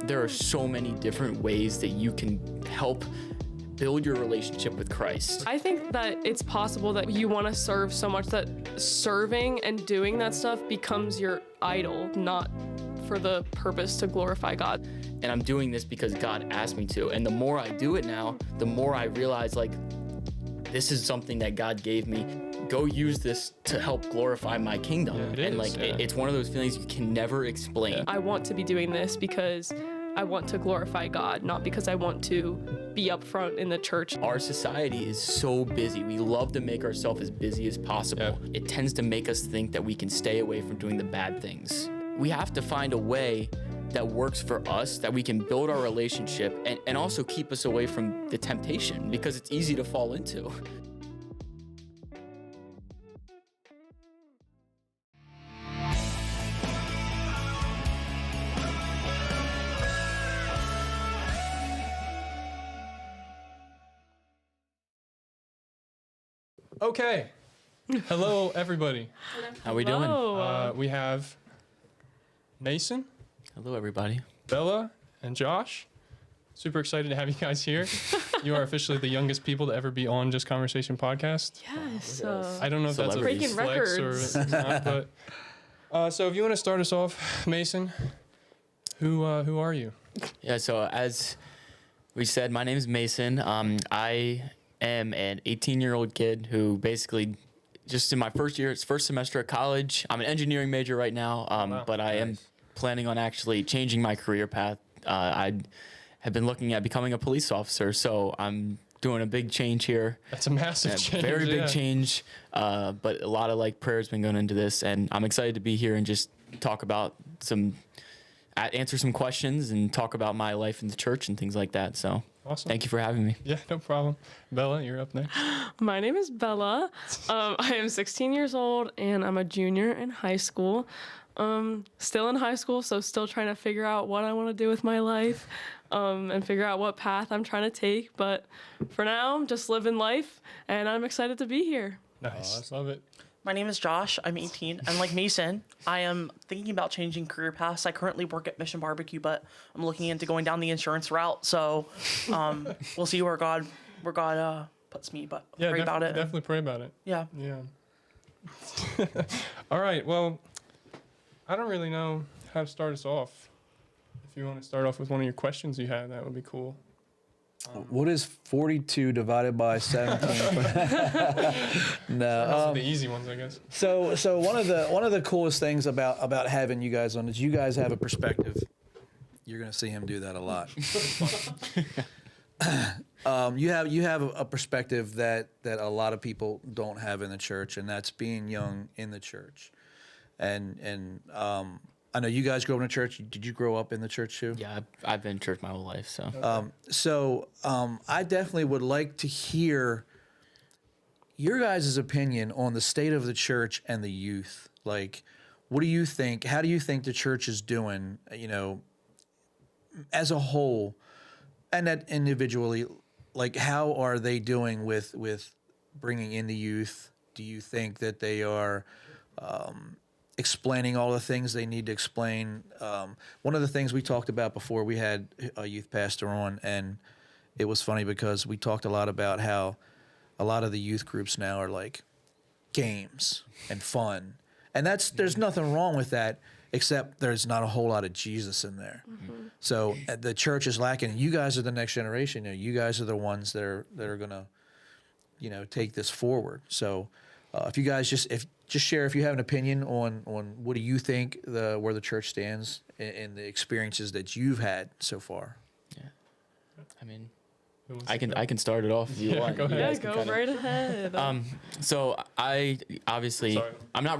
There are so many different ways that you can help build your relationship with Christ. I think that it's possible that you want to serve so much that serving and doing that stuff becomes your idol, not for the purpose to glorify God. And I'm doing this because God asked me to. And the more I do it now, the more I realize, like, this is something that God gave me. Go use this to help glorify my kingdom. It's one of those feelings you can never explain. I want to be doing this because I want to glorify God, not because I want to be up front in the church. Our society is so busy. We love to make ourselves as busy as possible. Yeah. It tends to make us think that we can stay away from doing the bad things. We have to find a way that works for us, that we can build our relationship and also keep us away from the temptation, because it's easy to fall into. Okay. Hello, everybody. How we doing? We have Mason. Hello, everybody. Bella and Josh. Super excited to have you guys here. You are officially the youngest people to ever be on Just Conversation podcast. Yes. I don't know if that's a breaking flex records. or not, but so if you want to start us off, Mason, who are you? Yeah, so as we said, my name is Mason. I am an 18-year-old kid who basically just in my first semester of college. I'm an engineering major right now, but I am planning on actually changing my career path. I have been looking at becoming a police officer, so I'm doing a big change here. That's a massive change. Very big change, but a lot of like prayer has been going into this, and I'm excited to be here and just talk about answer some questions and talk about my life in the church and things like that. So awesome. Thank you for having me. Yeah, no problem. Bella, you're up next. My name is Bella. I am 16 years old and I'm a junior in high school. Still in high school, so still trying to figure out what I want to do with my life and figure out what path I'm trying to take. But for now, I'm just living life and I'm excited to be here. Nice. Love it. My name is Josh. I'm 18. And like Mason, I am thinking about changing career paths. I currently work at Mission Barbecue, but I'm looking into going down the insurance route. So we'll see where God puts me, but pray about it. Definitely pray about it. Yeah. Yeah. All right. Well, I don't really know how to start us off. If you want to start off with one of your questions you had, that would be cool. What is 42 divided by 17? No, the easy ones, I guess. So one of the coolest things about having you guys on is you guys have a perspective. You're gonna see him do that a lot. You have a perspective that a lot of people don't have in the church, and that's being young in the church. And I know you guys grew up in the church. Did you grow up in the church too? Yeah, I've been in church my whole life. So, I definitely would like to hear your guys' opinion on the state of the church and the youth. Like, what do you think? How do you think the church is doing? You know, as a whole, and that individually, like, how are they doing with bringing in the youth? Do you think that they are explaining all the things they need to explain? One of the things we talked about before we had a youth pastor on, and it was funny because we talked a lot about how a lot of the youth groups now are like games and fun. And there's nothing wrong with that, except there's not a whole lot of Jesus in there. Mm-hmm. So the church is lacking. You guys are the next generation. You guys are the ones that are going to, take this forward. So if you guys just share if you have an opinion on what do you think where the church stands in the experiences that you've had so far. Yeah, I mean, I can start it off if you want. Go ahead. Yeah, go right ahead. So I obviously I'm not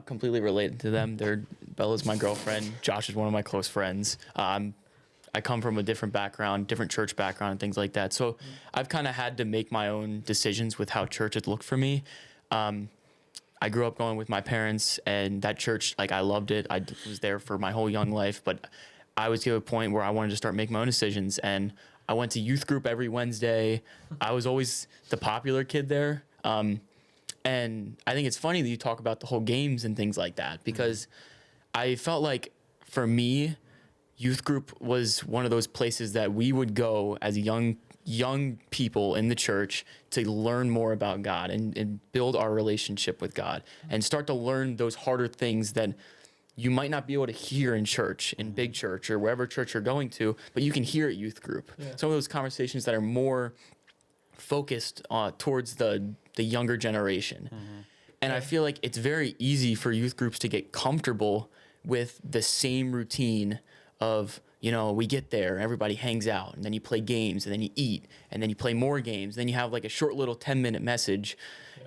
completely related to them. Bella's my girlfriend. Josh is one of my close friends. I come from a different background, different church background and things like that. So I've kind of had to make my own decisions with how church had looked for me. I grew up going with my parents, and that church, like, I loved it. I was there for my whole young life, but I was to a point where I wanted to start making my own decisions. And I went to youth group every Wednesday. I was always the popular kid there. And I think it's funny that you talk about the whole games and things like that, because I felt like for me, youth group was one of those places that we would go as young people in the church to learn more about God and build our relationship with God and start to learn those harder things that you might not be able to hear in church, in big church or wherever church you're going to, but you can hear at youth group. Yeah. Some of those conversations that are more focused towards the younger generation. And I feel like it's very easy for youth groups to get comfortable with the same routine of, we get there, everybody hangs out, and then you play games, and then you eat, and then you play more games, then you have like a short little 10-minute message.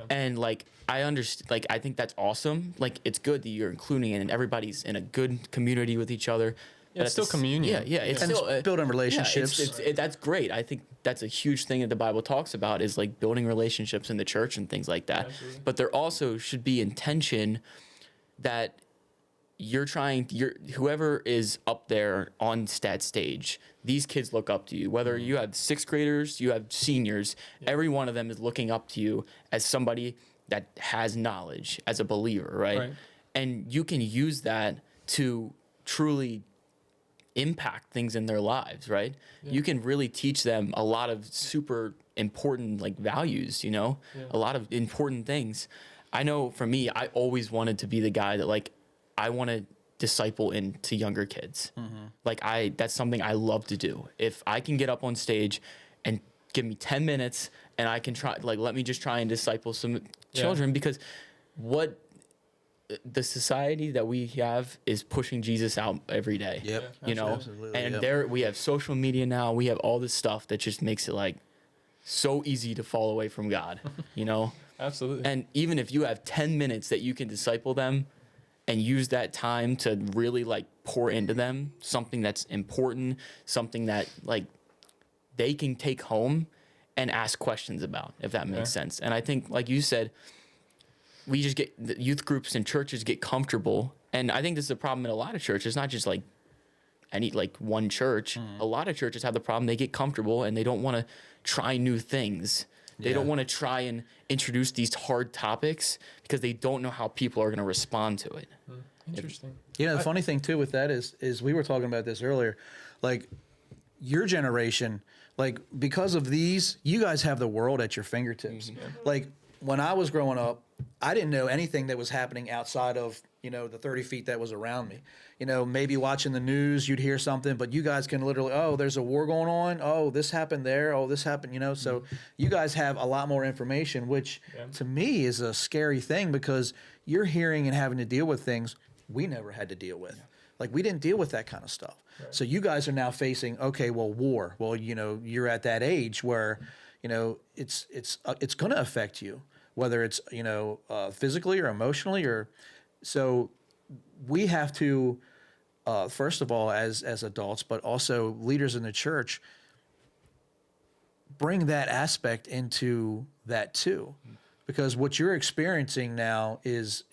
And like, I understand, like, I think that's awesome. Like, it's good that you're including it and everybody's in a good community with each other. Yeah, it's still communion. Yeah, it's And still it's building relationships. that's great. I think that's a huge thing that the Bible talks about is like building relationships in the church and things like that. Absolutely. But there also should be intention that whoever is up there on that stage, these kids look up to you. Whether you have sixth graders, you have seniors, every one of them is looking up to you as somebody that has knowledge, as a believer, right? And you can use that to truly impact things in their lives, right? You can really teach them a lot of super important like values, a lot of important things. I know for me, I always wanted to be the guy that like, I want to disciple into younger kids. Like that's something I love to do. If I can get up on stage and give me 10 minutes and I can let me just try and disciple some children, because what the society that we have is pushing Jesus out every day. Absolutely, and there we have social media now. We have all this stuff that just makes it like so easy to fall away from God, Absolutely. And even if you have 10 minutes that you can disciple them and use that time to really like pour into them something that's important, something that like they can take home and ask questions about, if that makes sense. And I think, like you said, we just get the youth groups and churches get comfortable. And I think this is a problem in a lot of churches, not just like one church. A lot of churches have the problem. They get comfortable and they don't want to try new things. They don't want to try and introduce these hard topics because they don't know how people are going to respond to it. Interesting. The funny thing too with that is we were talking about this earlier, like your generation, like because of these, you guys have the world at your fingertips. Like when I was growing up, I didn't know anything that was happening outside of, the 30 feet that was around me. Maybe watching the news, you'd hear something, but you guys can literally, oh, there's a war going on. Oh, this happened there. Oh, this happened, So you guys have a lot more information, which to me is a scary thing because you're hearing and having to deal with things we never had to deal with. Like we didn't deal with that kind of stuff. So you guys are now facing, okay, well, war. Well, you're at that age where, it's going to affect you, whether it's, physically or emotionally so we have to, first of all, as adults, but also leaders in the church, bring that aspect into that too, because what you're experiencing now is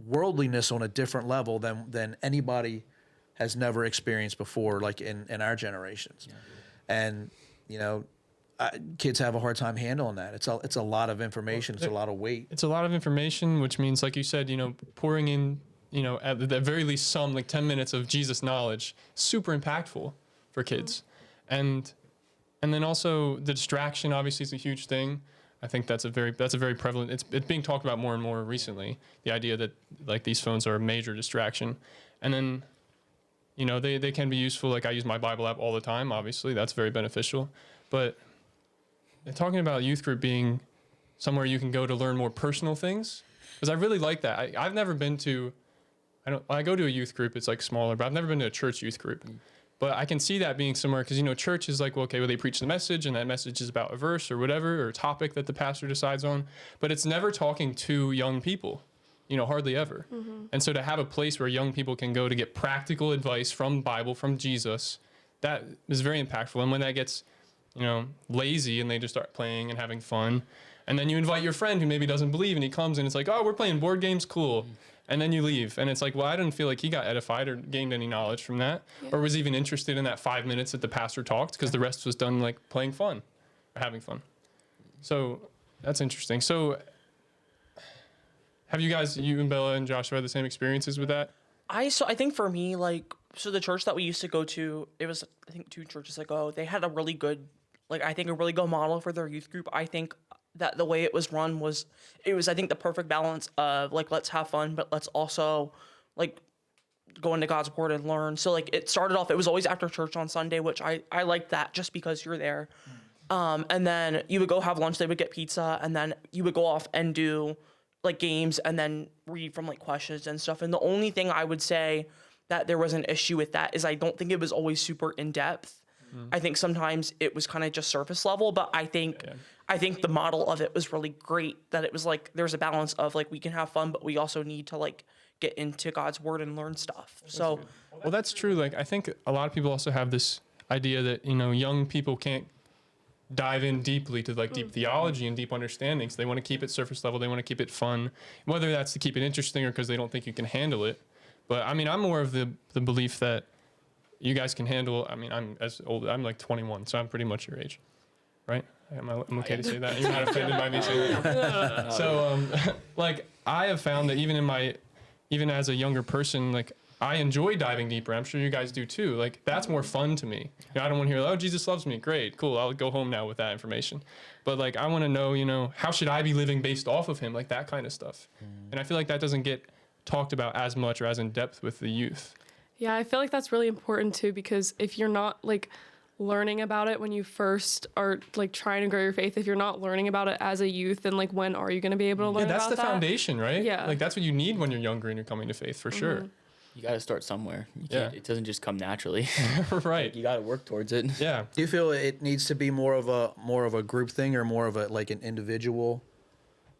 worldliness on a different level than anybody has never experienced before, like in our generations, and kids have a hard time handling that. It's a lot of information. It's a lot of weight. It's a lot of information, which means, like you said, pouring in, at the very least some like 10 minutes of Jesus knowledge, super impactful for kids. And then also the distraction obviously is a huge thing. I think that's a very prevalent, it's being talked about more and more recently. The idea that like these phones are a major distraction. And then, they can be useful. Like I use my Bible app all the time, obviously that's very beneficial. But talking about youth group being somewhere you can go to learn more personal things, because I really like that. I've never been to, I go to a youth group, it's like smaller, but I've never been to a church youth group. But I can see that being somewhere because, church is like, well, okay, well, they preach the message and that message is about a verse or whatever, or a topic that the pastor decides on. But it's never talking to young people, hardly ever. And so to have a place where young people can go to get practical advice from Bible, from Jesus, that is very impactful. And when that gets, lazy and they just start playing and having fun, and then you invite your friend who maybe doesn't believe and he comes and it's like, oh, we're playing board games, cool. And then you leave and it's like, well, I didn't feel like he got edified or gained any knowledge from that, or was even interested in that 5 minutes that the pastor talked, because the rest was done like playing fun or having fun. So that's interesting. So have you guys, you and Bella and Joshua, had the same experiences with that? I think for me, like, so the church that we used to go to, it was, I think 2 churches ago, they had a really good, like, I think a really good model for their youth group. I think that the way it was run was, I think, the perfect balance of, like, let's have fun, but let's also, like, go into God's word and learn. So, like, it started off, it was always after church on Sunday, which I liked that just because you're there. And then you would go have lunch, they would get pizza, and then you would go off and do, like, games and then read from, like, questions and stuff. And the only thing I would say that there was an issue with that is I don't think it was always super in depth. I think sometimes it was kind of just surface level, but I think the model of it was really great, that it was like there's a balance of, like, we can have fun, but we also need to, like, get into God's word and learn stuff. So Well, that's true. Like, I think a lot of people also have this idea that, young people can't dive in deeply to, like, deep theology and deep understandings. They want to keep it surface level. They want to keep it fun, whether that's to keep it interesting or because they don't think you can handle it. But I mean, I'm more of the belief that you guys can handle. I mean, I'm as old. I'm like 21, so I'm pretty much your age, right? I'm okay to say that. You're not offended by me saying that. So, like, I have found that even as a younger person, like, I enjoy diving deeper. I'm sure you guys do too. Like, that's more fun to me. I don't want to hear, oh, Jesus loves me. Great, cool. I'll go home now with that information. But, like, I want to know, how should I be living based off of him? Like, that kind of stuff. And I feel like that doesn't get talked about as much or as in depth with the youth. Yeah, I feel like that's really important too, because if you're not, like, learning about it when you first are, like, trying to grow your faith, if you're not learning about it as a youth, then, like, when are you going to be able to learn Yeah, that's about the foundation, right? Yeah. Like, that's what you need when you're younger and you're coming to faith, for sure. You got to start somewhere. You Yeah. can't, it doesn't just come naturally. Right. You got to work towards it. Yeah. Do you feel it needs to be more of a group thing or more of a, like, an individual?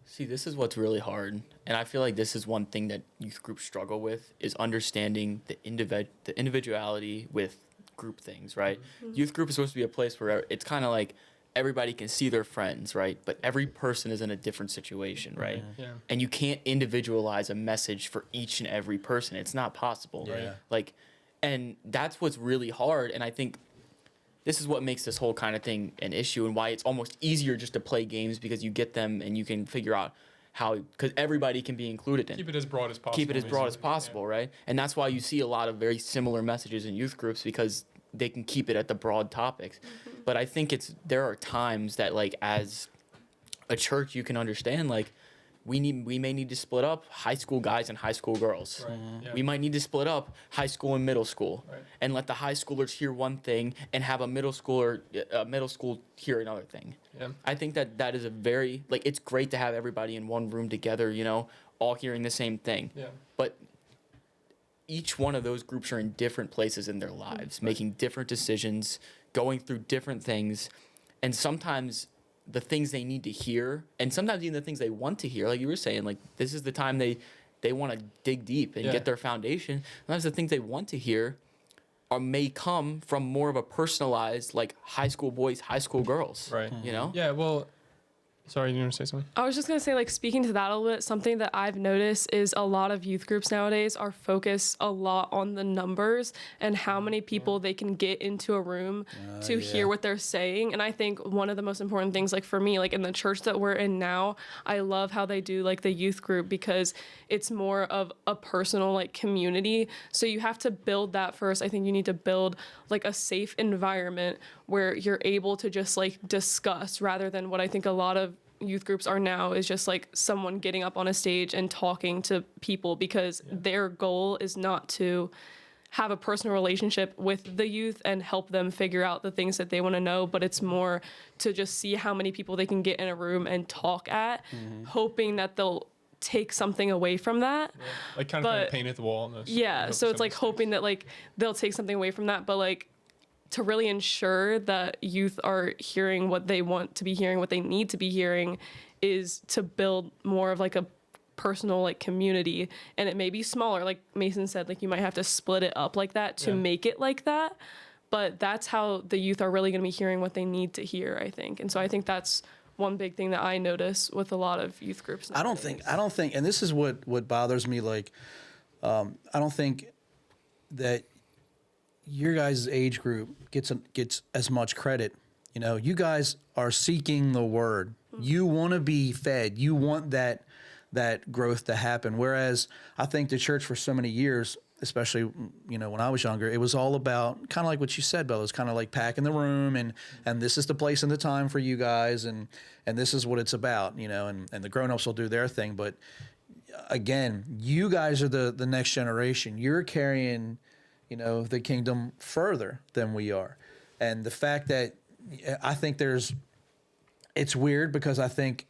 See, this is what's really hard, and I feel like this is one thing that youth groups struggle with, is understanding the individuality with group things, right? Youth group is supposed to be a place where it's kind of like everybody can see their friends, right? But every person is in a different situation, right? Yeah. And you can't individualize a message for each and every person. It's not possible. Yeah. Right. Like, and that's what's really hard, and I think this is what makes this whole kind of thing an issue, and why it's almost easier just to play games, because you get them and you can figure out how, because everybody can be included in. Keep it as broad as possible. Keep it as broad as basically. possible, right? And that's why you see a lot of very similar messages in youth groups, because they can keep it at the broad topics. But I think there are times that, like, as a church, you can understand, like, we may need to split up high school guys and high school girls. Right. Yeah. We might need to split up high school and middle school, Right. and let the high schoolers hear one thing and have a middle school hear another thing. Yeah. I think that is a very, like, it's great to have everybody in one room together, all hearing the same thing. Yeah. But each one of those groups are in different places in their lives, making different decisions, going through different things, and sometimes the things they need to hear, and sometimes even the things they want to hear, like you were saying, like, this is the time they want to dig deep and Yeah. get their foundation. Sometimes the things they want to hear may come from more of a personalized, like, high school boys, high school girls. Right. Yeah. Well, sorry, you want to say something? I was just going to say, like, speaking to that a little bit, something that I've noticed is a lot of youth groups nowadays are focused a lot on the numbers and how many people they can get into a room to hear what they're saying. And I think one of the most important things, like, for me, like, in the church that we're in now, I love how they do, like, the youth group, because it's more of a personal, like, community. So you have to build that first. I think you need to build, like, a safe environment where you're able to just, like, discuss, rather than what I think a lot of youth groups are now is just, like, someone getting up on a stage and talking to people, because their goal is not to have a personal relationship with the youth and help them figure out the things that they want to know, but it's more to just see how many people they can get in a room and talk at, hoping that they'll take something away from that. Like, kind of paint at the wall. And So it's like hoping that, like, they'll take something away from that, but, like, to really ensure that youth are hearing what they want to be hearing, what they need to be hearing, is to build more of, like, a personal, like, community. And it may be smaller, like Mason said, like, you might have to split it up like that to make it like that, but that's how the youth are really going to be hearing what they need to hear, I think. And so I think that's one big thing that I notice with a lot of youth groups nowadays. I don't think, and this is what bothers me, like, I don't think that your guys' age group gets as much credit. You guys are seeking the word. You want to be fed. You want that growth to happen. Whereas I think the church for so many years especially, you know, when I was younger, it was all about kind of like what you said, Bella. It was kind of like packing the room and this is the place and the time for you guys, and this is what it's about, you know, and the grown-ups will do their thing. But again, you guys are the next generation. You're carrying, you know, the kingdom further than we are. And the fact that I think it's weird because I think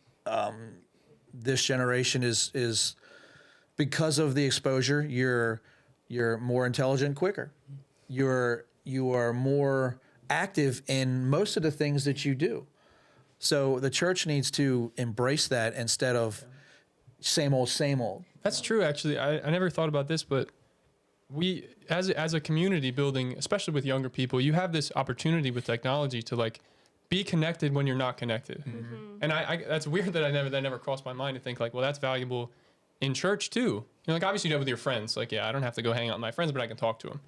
this generation is because of the exposure, you're more intelligent quicker. You are more active in most of the things that you do. So the church needs to embrace that instead of same old, same old. That's true, actually. I never thought about this, but we, as a community building, especially with younger people, you have this opportunity with technology to like be connected when you're not connected. And I that's weird that that never crossed my mind to think like, well, that's valuable in church too. You know, like obviously you do it with your friends. Like, yeah, I don't have to go hang out with my friends, but I can talk to them.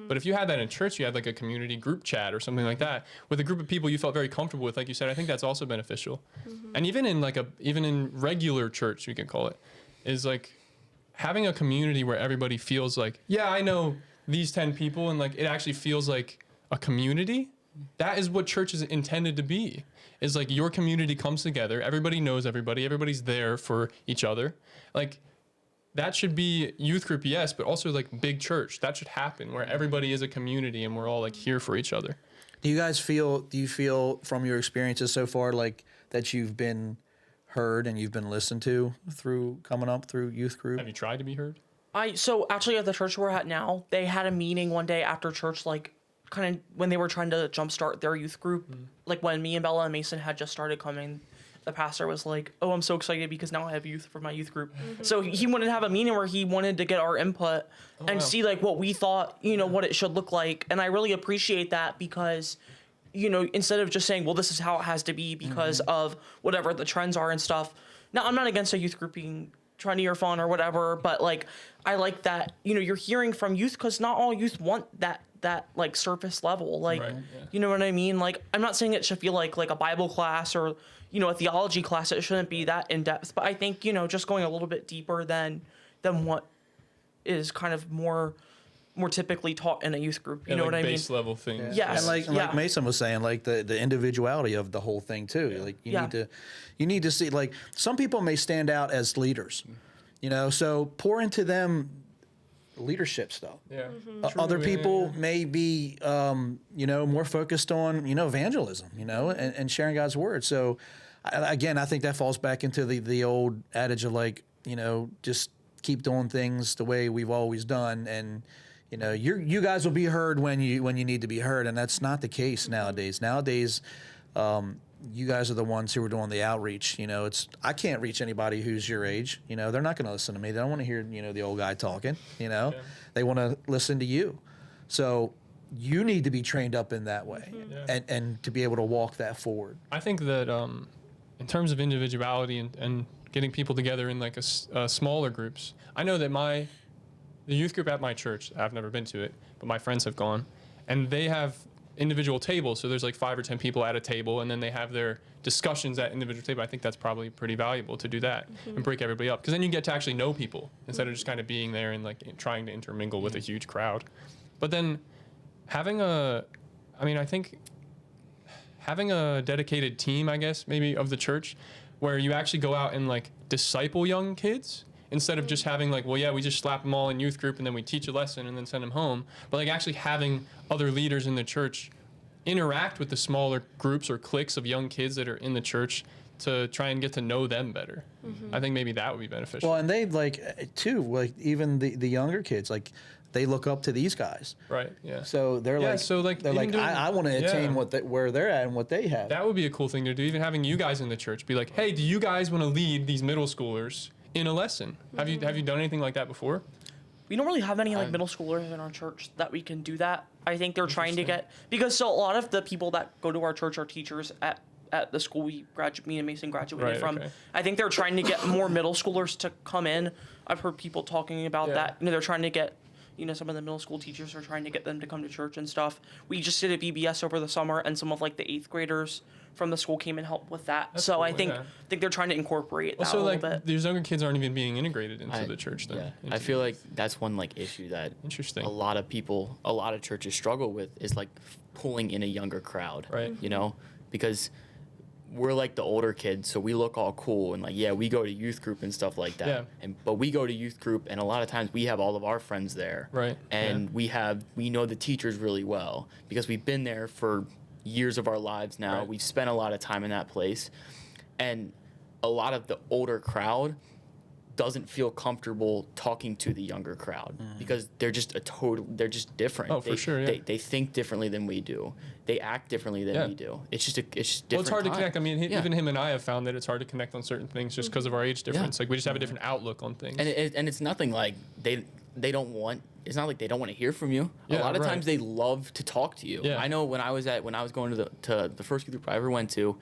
But if you had that in church, you had like a community group chat or something like that with a group of people you felt very comfortable with, like you said, I think that's also beneficial. And even in regular church, we can call it, is like having a community where everybody feels like, yeah, I know these 10 people, and like it actually feels like a community. That is what church is intended to be. Is like your community comes together, everybody knows everybody, everybody's there for each other. Like that should be youth group, yes, but also like big church. That should happen where everybody is a community and we're all like here for each other. Do you feel from your experiences so far like that you've been heard and you've been listened to through coming up through youth group? Have you tried to be heard? So actually at the church we're at now, they had a meeting one day after church, like kind of when they were trying to jumpstart their youth group. Like when me and Bella and Mason had just started coming, the pastor was like, oh, I'm so excited because now I have youth for my youth group. So he wanted to have a meeting where he wanted to get our input and see like what we thought, you know, what it should look like. And I really appreciate that because, you know, instead of just saying, well, this is how it has to be because of whatever the trends are and stuff. Now, I'm not against a youth group being trendy or fun or whatever, but like, I like that, you know, you're hearing from youth because not all youth want that like surface level, like, Right, yeah. you know what I mean? Like, I'm not saying it should feel like a Bible class or, you know, a theology class. It shouldn't be that in depth, but I think, you know, just going a little bit deeper than what is kind of more typically taught in a youth group. You know like what I mean? base level things. Yes. And like Mason was saying, like the individuality of the whole thing too. Like you need to see, like some people may stand out as leaders, you know, so pour into them leadership stuff. Yeah. Other people may be, you know, more focused on, you know, evangelism, you know, and sharing God's word. So again, I think that falls back into the old adage of like, you know, just keep doing things the way we've always done. And, you know, you guys will be heard when you need to be heard. And that's not the case nowadays. Nowadays, you guys are the ones who are doing the outreach. You know, I can't reach anybody who's your age. You know, they're not going to listen to me. They don't want to hear, you know, the old guy talking, you know, they want to listen to you. So you need to be trained up in that way and to be able to walk that forward. I think that in terms of individuality and getting people together in like smaller groups, I know that the youth group at my church, I've never been to it, but my friends have gone, and they have individual tables. So there's like 5 or 10 people at a table, and then they have their discussions at individual table. I think that's probably pretty valuable to do that and break everybody up, because then you get to actually know people instead of just kind of being there and like trying to intermingle with a huge crowd. But then having I think having a dedicated team, I guess, maybe of the church, where you actually go out and like disciple young kids instead of just having like, well, yeah, we just slap them all in youth group and then we teach a lesson and then send them home. But like actually having other leaders in the church interact with the smaller groups or cliques of young kids that are in the church to try and get to know them better. I think maybe that would be beneficial. Well, and they like too, like even the younger kids, like they look up to these guys. Right. Yeah. So they're I want to attain where they're at and what they have. That would be a cool thing to do. Even having you guys in the church be like, hey, do you guys want to lead these middle schoolers in a lesson? Have you done anything like that before? We don't really have any like middle schoolers in our church that we can do that. I think they're trying to get, because a lot of the people that go to our church are teachers at the school me and Mason graduated from. Okay. I think they're trying to get more middle schoolers to come in. I've heard people talking about that. You know, they're trying to get, some of the middle school teachers are trying to get them to come to church and stuff. We just did a VBS over the summer, and some of like the 8th graders from the school came and helped with that. That's so cool, I think yeah. they're trying to incorporate that Also, a like, little bit. these younger kids aren't even being integrated into the church then. Yeah, into I feel the- like that's one like issue that Interesting. a lot of churches struggle with is like pulling in a younger crowd. Right. You know, because we're like the older kids, so we look all cool and like, yeah, we go to youth group and stuff like that. Yeah. But we go to youth group, and a lot of times we have all of our friends there. Right, And we know the teachers really well because we've been there for years of our lives now. Right. We've spent a lot of time in that place, and a lot of the older crowd doesn't feel comfortable talking to the younger crowd because they're just they're just different. Oh, for sure, yeah. They think differently than we do. They act differently than Yeah. we do. It's just different. Well, it's hard to time. connect. I mean, Yeah. even him and I have found that it's hard to connect on certain things just because of our age difference. Like, we just have a different outlook on things. And it's nothing like they don't want. It's not like they don't want to hear from you. Yeah, a lot of right. times they love to talk to you. Yeah. I know when I was going to the first group I ever went to,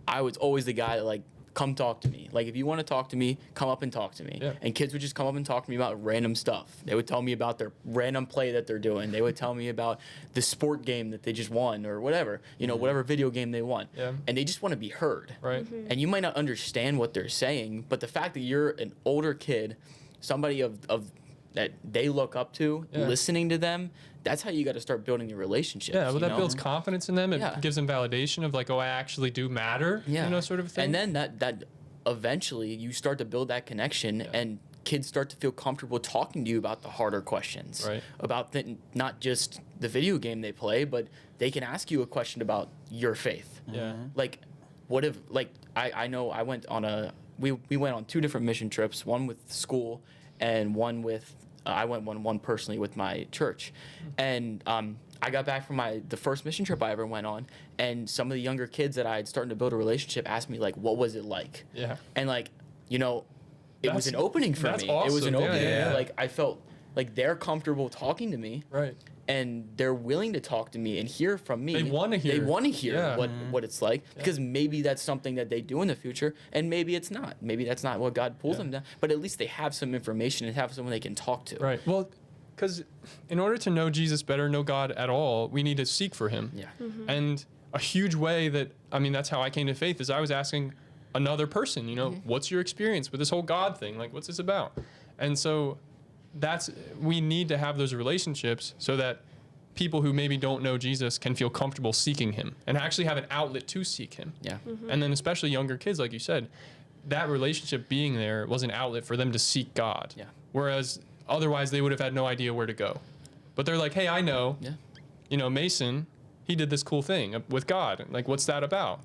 I was always the guy that like, come talk to me. Like, if you want to talk to me, come up and talk to me. Yeah. And kids would just come up and talk to me about random stuff. They would tell me about their random play that they're doing. They would tell me about the sport game that they just won or whatever, whatever video game they won. Yeah. And they just want to be heard. Right. And you might not understand what they're saying, but the fact that you're an older kid, somebody of that they look up to, Yeah. listening to them, that's how you got to start building your relationships. Yeah, well, that you know? builds confidence in them. It Yeah. gives them validation of like, oh, I actually do matter. Yeah. Sort of thing. And then that eventually you start to build that connection, and kids start to feel comfortable talking to you about the harder questions, Right. about not just the video game they play, but they can ask you a question about your faith. Yeah. Like, what if, like, I know I went on we went on 2 different mission trips, one with school and one with I went one personally with my church, and I got back from the first mission trip I ever went on, and some of the younger kids that I had started to build a relationship asked me like, what was it like? Yeah. And like, it was That's- an opening for that's me. It was an awesome. Yeah, opening. yeah, yeah. Like, I felt like they're comfortable talking to me, Right. and they're willing to talk to me and hear from me. They wanna hear. They want to hear Yeah. what it's like, because maybe that's something that they do in the future, and maybe it's not. Maybe that's not what God pulls them down. But at least they have some information and have someone they can talk to. Right. Well, because in order to know Jesus better, know God at all, we need to seek for him. Yeah. And a huge way that's how I came to faith is I was asking another person, what's your experience with this whole God thing? Like, what's this about? And so we need to have those relationships so that people who maybe don't know Jesus can feel comfortable seeking him and actually have an outlet to seek him. Yeah. And then especially younger kids, like you said, that relationship being there was an outlet for them to seek God. Yeah. Whereas otherwise they would have had no idea where to go. But they're like, hey, I know, Yeah. Mason, he did this cool thing with God. Like, what's that about?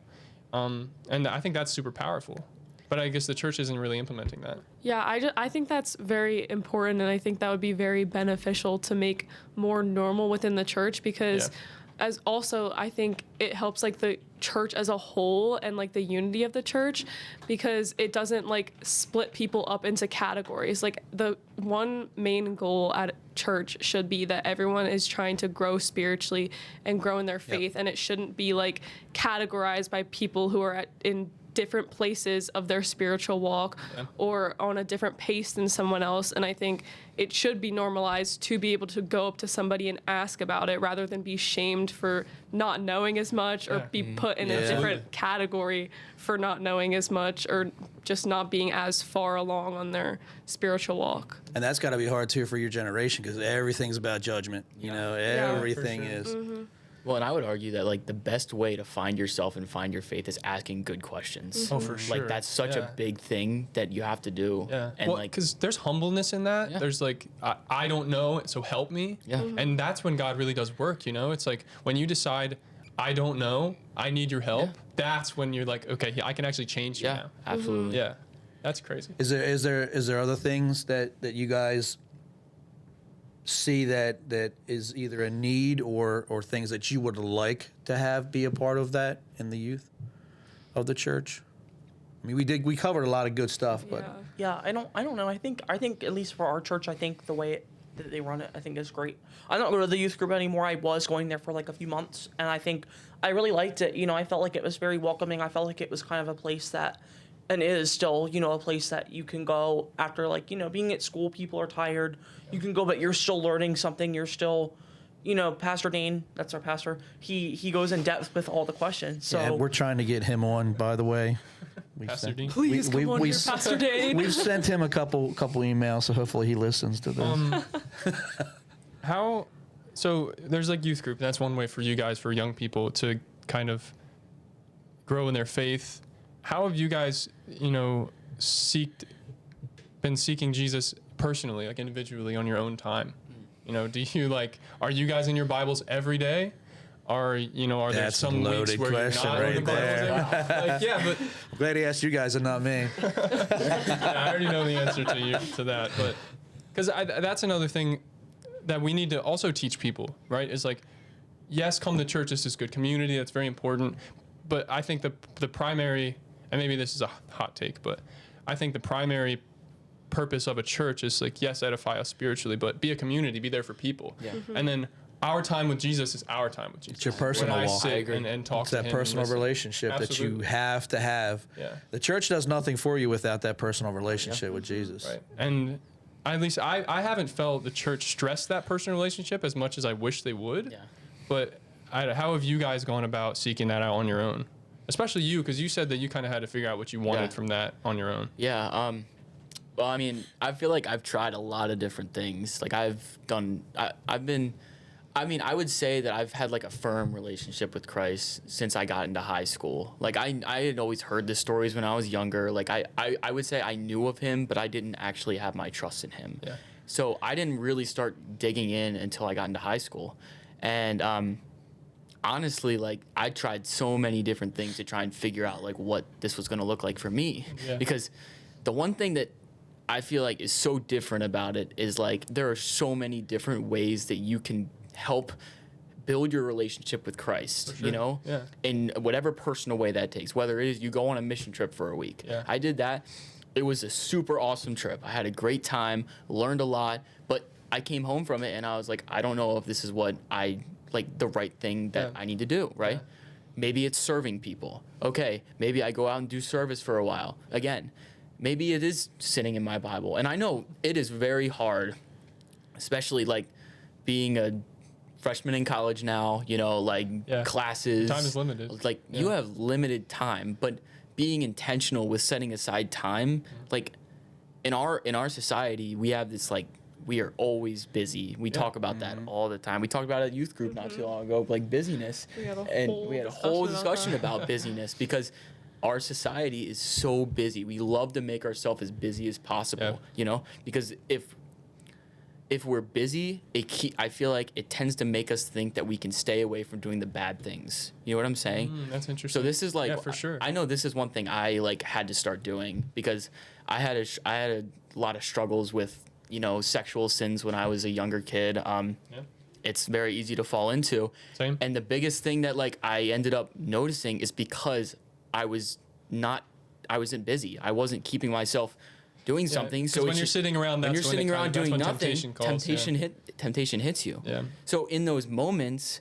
And I think that's super powerful. But I guess the church isn't really implementing that. Yeah, I think that's very important, and I think that would be very beneficial to make more normal within the church, because as also I think it helps like the church as a whole and like the unity of the church, because it doesn't like split people up into categories. Like, the one main goal at church should be that everyone is trying to grow spiritually and grow in their faith, and it shouldn't be like categorized by people who are in different places of their spiritual walk or on a different pace than someone else. And I think it should be normalized to be able to go up to somebody and ask about it, rather than be shamed for not knowing as much or be put in a different category for not knowing as much or just not being as far along on their spiritual walk. And that's got to be hard too for your generation, because everything's about judgment. Everything sure. is. Well, and I would argue that like the best way to find yourself and find your faith is asking good questions. Oh, for sure. Like, that's such a big thing that you have to do. Yeah. And like, because there's humbleness in that. Yeah. There's like, I don't know, so help me. Yeah. And that's when God really does work, It's like when you decide, I don't know, I need your help. Yeah. That's when you're like, okay, I can actually change you yeah, now. absolutely. Yeah. That's crazy. Is there other things that you guys see that is either a need or things that you would like to have be a part of that in the youth of the church? I mean, we covered a lot of good stuff, but Yeah, I don't know. I think at least for our church, I think the way that they run it, I think is great. I don't go to the youth group anymore. I was going there for like a few months, and I think I really liked it. I felt like it was very welcoming. I felt like it was kind of a place that and is still, you know, a place that you can go after, like, you know, being at school, people are tired. You can go, but you're still learning something. You're still, you know, Pastor Dane, that's our pastor. He goes in depth with all the questions. So Yeah, we're trying to get him on, by the way. Pastor Dean. Please come on here, Pastor Dane. We've sent him a couple emails, so hopefully he listens to this. So there's like youth group. That's one way for you guys, for young people to kind of grow in their faith. How have you guys, you know, been seeking Jesus personally, like individually on your own time? You know, are you guys in your Bibles every day? Are there That's some a weeks loaded where you're question not in the right Bibles there. like, yeah, but I'm glad he asked you guys and not me. I already know the answer to that, but because that's another thing that we need to also teach people, right? Is like, yes, come to church. This is good community. That's very important. But I think the primary, and maybe this is a hot take, but I think the primary purpose of a church is like, yes, edify us spiritually, but be a community, be there for people. Yeah. And then our time with Jesus is our time with Jesus. It's your personal when I walk. sit I agree. and talk It's to that him personal and listen. relationship that you Absolutely. have to have. Yeah. The church does nothing for you without that personal relationship with Jesus. Right. And at least I haven't felt the church stress that personal relationship as much as I wish they would. Yeah. But how have you guys gone about seeking that out on your own? Especially you, because you said that you kind of had to figure out what you wanted Yeah. from that on your own. Yeah. Well, I mean, I feel like I've tried a lot of different things. Like I would say that I've had like a firm relationship with Christ since I got into high school. Like I had always heard the stories when I was younger. Like I would say I knew of him, but I didn't actually have my trust in him. Yeah. So I didn't really start digging in until I got into high school. And honestly, like I tried so many different things to try and figure out like what this was going to look like for me. Yeah. Because the one thing that I feel like is so different about it is like there are so many different ways that you can help build your relationship with Christ, sure. you know, Yeah. in whatever personal way that takes, whether it is you go on a mission trip for a week. Yeah. I did that. It was a super awesome trip. I had a great time, learned a lot, but I came home from it and I was like, I don't know if this is what the right thing that Yeah. I need to do, right? Yeah. Maybe it's serving people. Okay, maybe I go out and do service for a while. Again, maybe it is sitting in my Bible. And I know it is very hard, especially like being a freshman in college now, you know, like Yeah. classes. Time is limited. Like you Yeah. have limited time, but being intentional with setting aside time, like in our society, we have this like we are always busy. We talk about that all the time. We talked about it at youth group not too long ago, like busyness. We had a and whole we had a whole discussion discussion about about busyness because our society is so busy. We love to make ourselves as busy as possible, Yeah. you know, because if we're busy, I feel like it tends to make us think that we can stay away from doing the bad things. You know what I'm saying? That's interesting. So this is like, yeah, for sure. I know this is one thing I like had to start doing because I had a lot of struggles with, you know, sexual sins when I was a younger kid. Yeah. It's very easy to fall into. Same. And the biggest thing that like I ended up noticing is because I wasn't busy. I wasn't keeping myself doing something. 'cause So when it's you're just- sitting around, when that's you're when sitting around doing that's when nothing, temptation calls, temptation hits you. Yeah. So in those moments,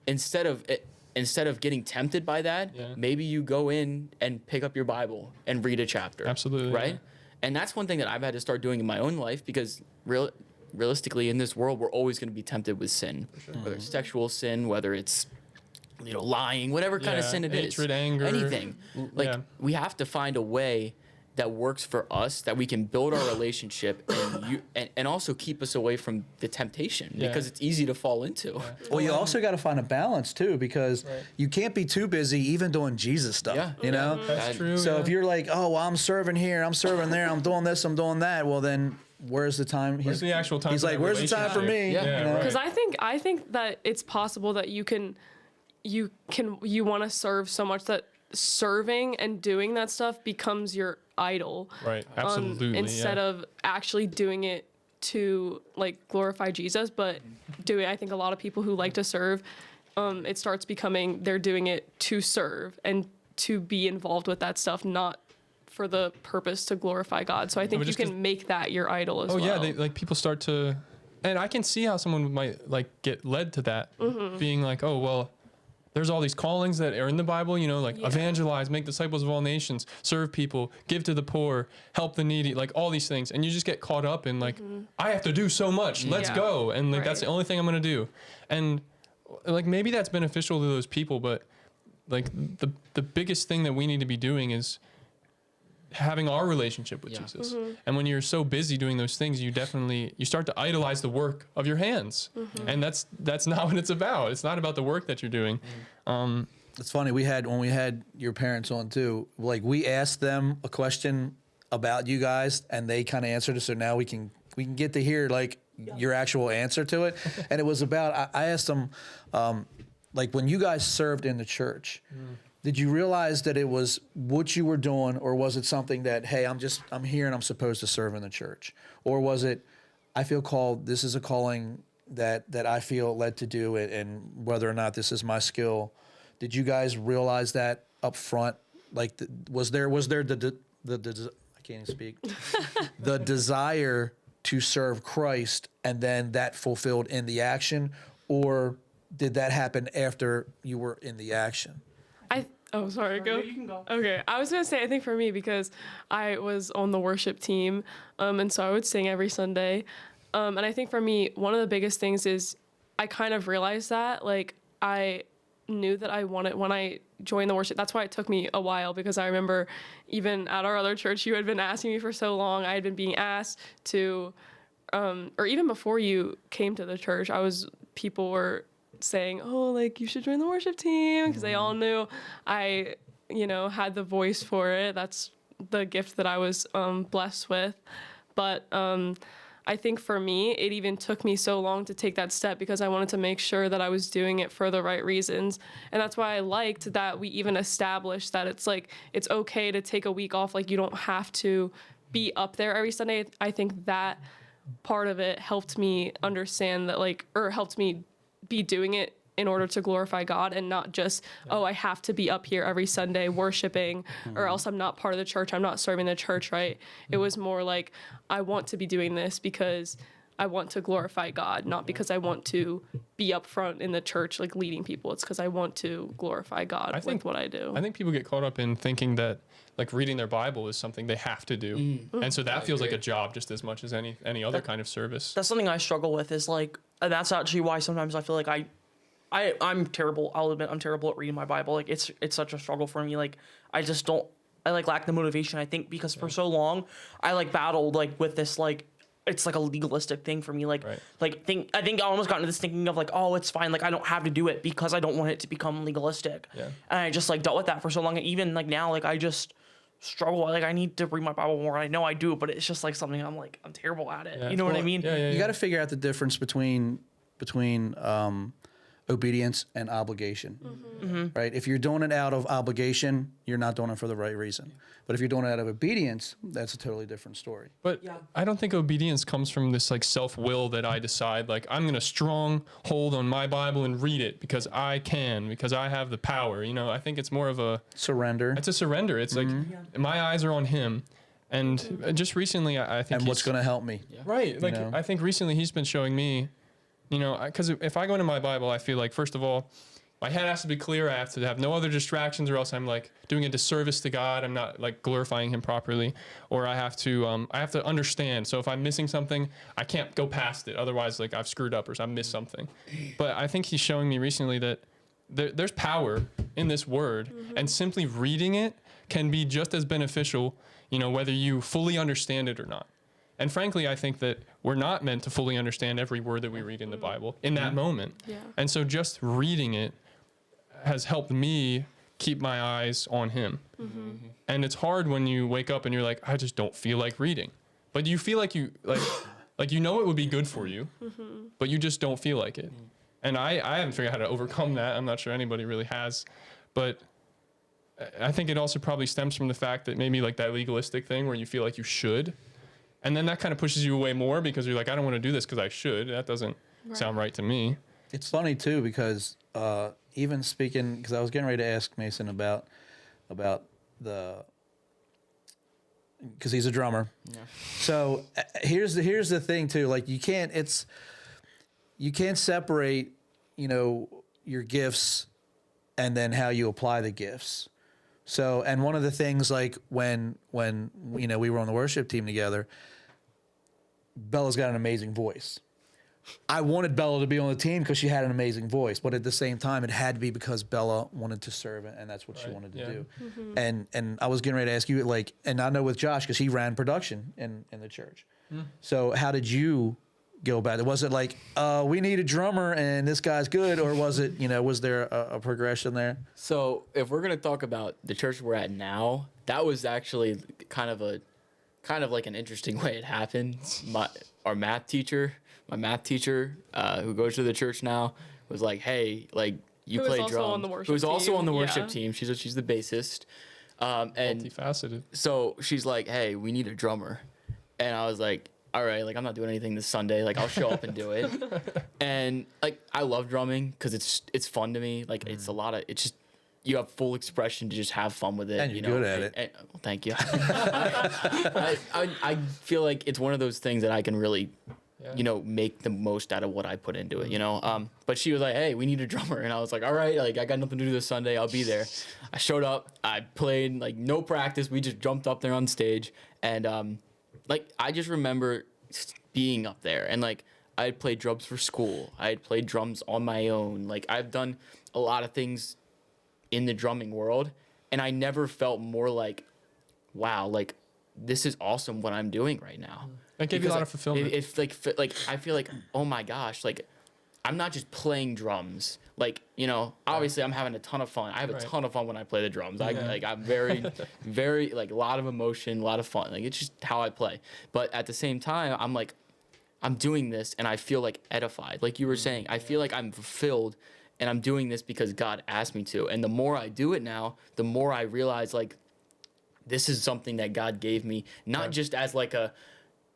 instead of getting tempted by that, Yeah. maybe you go in and pick up your Bible and read a chapter. Absolutely, Right? yeah. And that's one thing that I've had to start doing in my own life because realistically in this world, we're always going to be tempted with sin, whether it's sexual sin, whether it's, you know, lying, whatever kind of Yeah, sin it is. hatred, anger. Anything. Like Yeah. we have to find a way that works for us, that we can build our relationship and also keep us away from the temptation Yeah. because it's easy to fall into. Well, you also got to find a balance too, because you can't be too busy even doing Jesus stuff. Yeah. You know. That's true. So yeah. if you're like, oh, well, I'm serving here, I'm serving there, I'm doing this, I'm doing that, well then, where's the time? Where's the actual time He's for like, that where's the time for me? Yeah. Yeah, You know? right. Because I think that it's possible that you want to serve so much that serving and doing that stuff becomes your idol. Right. Absolutely. Instead yeah. of actually doing it to like glorify Jesus, but I think a lot of people who like to serve, it starts becoming they're doing it to serve and to be involved with that stuff, not for the purpose to glorify God. So I think but you just 'cause- can make that your idol as Oh well. yeah, they, like people start to, and I can see how someone might like get led to that, being like, oh well, there's all these callings that are in the Bible, you know, like evangelize, make disciples of all nations, serve people, give to the poor, help the needy, like all these things. And you just get caught up in like, I have to do so much. Let's go. And like, that's the only thing I'm going to do. And like, maybe that's beneficial to those people, but like the biggest thing that we need to be doing is having our relationship with Jesus. And when you're so busy doing those things, you start to idolize the work of your hands. And that's not what it's about. It's not about the work that you're doing. It's funny, when we had your parents on too, like we asked them a question about you guys and they kind of answered it. So now we can get to hear like your actual answer to it. And it was about, I asked them, like when you guys served in the church, did you realize that it was what you were doing, or was it something that, hey, I'm here and I'm supposed to serve in the church? Or was it, I feel called, this is a calling that I feel led to do it, and whether or not this is my skill? Did you guys realize that up front? Like, was there the I can't even speak, the desire to serve Christ, and then that fulfilled in the action, or did that happen after you were in the action? Oh, sorry, go. You can go. Okay, I was gonna say, I think for me, because I was on the worship team, and so I would sing every Sunday, and I think for me, one of the biggest things is I kind of realized that, like, I knew that I wanted, when I joined the worship, that's why it took me a while, because I remember even at our other church, you had been asking me for so long, I had been being asked to, or even before you came to the church, people were saying, oh, like, you should join the worship team, because they all knew I, had the voice for it. That's the gift that I was blessed with. But I think for me, it even took me so long to take that step, because I wanted to make sure that I was doing it for the right reasons. And that's why I liked that we even established that it's like, it's okay to take a week off. Like, you don't have to be up there every Sunday. I think that part of it helped me understand that, like, or helped me be doing it in order to glorify God, and not just, oh, I have to be up here every Sunday worshiping, or else I'm not part of the church, I'm not serving the church, right? It was more like, I want to be doing this because I want to glorify God, not because I want to be up front in the church, like, leading people. It's because I want to glorify God with what I do. I think people get caught up in thinking that, like, reading their Bible is something they have to do. And so that feels like a job just as much as any other kind of service. That's something I struggle with, is like, and that's actually why sometimes I feel like I'm terrible. I'll admit I'm terrible at reading my Bible. Like, it's such a struggle for me. Like, I lack the motivation, I think, because for so long I like battled like with this, like, it's like a legalistic thing for me. Like, I think I almost got into this thinking of like, oh, it's fine. Like, I don't have to do it because I don't want it to become legalistic. Yeah. And I just like dealt with that for so long. And even like now, like, I just struggle. Like, I need to read my Bible more. I know I do, but it's just like something I'm terrible at it. You know what I mean? You got to figure out the difference between obedience and obligation, right? If you're doing it out of obligation, you're not doing it for the right reason. But if you're doing it out of obedience, that's a totally different story. But I don't think obedience comes from this like self-will that I decide, like, I'm going to strong hold on my Bible and read it because I have the power. I think it's more of a surrender. It's a surrender. It's like my eyes are on him. And just recently, I think and what's going to help me? Right. Like, I think recently he's been showing me, because if I go into my Bible, I feel like, first of all, my head has to be clear. I have to have no other distractions, or else I'm like doing a disservice to God. I'm not like glorifying him properly, or I have to understand. So if I'm missing something, I can't go past it. Otherwise, like, I've screwed up or I've missed something. But I think he's showing me recently that there's power in this word, and simply reading it can be just as beneficial, whether you fully understand it or not. And frankly, I think that we're not meant to fully understand every word that we read in the Bible in that moment. Yeah. And so just reading it has helped me keep my eyes on him. And it's hard when you wake up and you're like, I just don't feel like reading. But you feel like it would be good for you, but you just don't feel like it. And I haven't figured out how to overcome that. I'm not sure anybody really has. But I think it also probably stems from the fact that maybe like that legalistic thing where you feel like you should. And then that kind of pushes you away more because you're like, I don't want to do this because I should. That doesn't sound right to me. It's funny too, because even speaking, because I was getting ready to ask Mason about because he's a drummer. Yeah. So here's the thing too. Like, you can't separate, your gifts and then how you apply the gifts. So, and one of the things, like when you know we were on the worship team together, Bella's got an amazing voice. I wanted Bella to be on the team because she had an amazing voice, but at the same time, it had to be because Bella wanted to serve, and that's what she wanted to do. And I was getting ready to ask you, like, and I know with Josh, because he ran production in the church. So how did you go about it? Was it like, we need a drummer and this guy's good, or was it, you know, was there a progression there? So if we're gonna talk about the church we're at now, that was actually kind of like an interesting way it happened. My math teacher, who goes to the church now, was like, "Hey, like you Who was play also drums." on the worship Who was also team, on the worship yeah. team. She's the bassist, and Multifaceted. so she's like, "Hey, we need a drummer," and I was like, "All right, like I'm not doing anything this Sunday. Like I'll show up and do it." And like I love drumming because it's fun to me. Like it's a lot of it's just. You have full expression to just have fun with it. And you're you know? good at it. Well, thank you. I feel like it's one of those things that I can really, you know, make the most out of what I put into it, you know? But she was like, "Hey, we need a drummer." And I was like, "All right, like I got nothing to do this Sunday. I'll be there." I showed up, I played like no practice. We just jumped up there on stage. And like, I just remember being up there and like, I had played drums for school. I had played drums on my own. Like I've done a lot of things in the drumming world, and I never felt more like, wow, like this is awesome what I'm doing right now. That gave you a lot of fulfillment. It's like I feel like, oh my gosh, like I'm not just playing drums. Like, you know, obviously I'm having a ton of fun. I have a ton of fun when I play the drums. I'm very like a lot of emotion, a lot of fun. Like it's just how I play. But at the same time, I'm like, I'm doing this and I feel like edified. Like you were saying, I feel like I'm fulfilled. And I'm doing this because God asked me to. And the more I do it now, the more I realize, like, this is something that God gave me, not just as like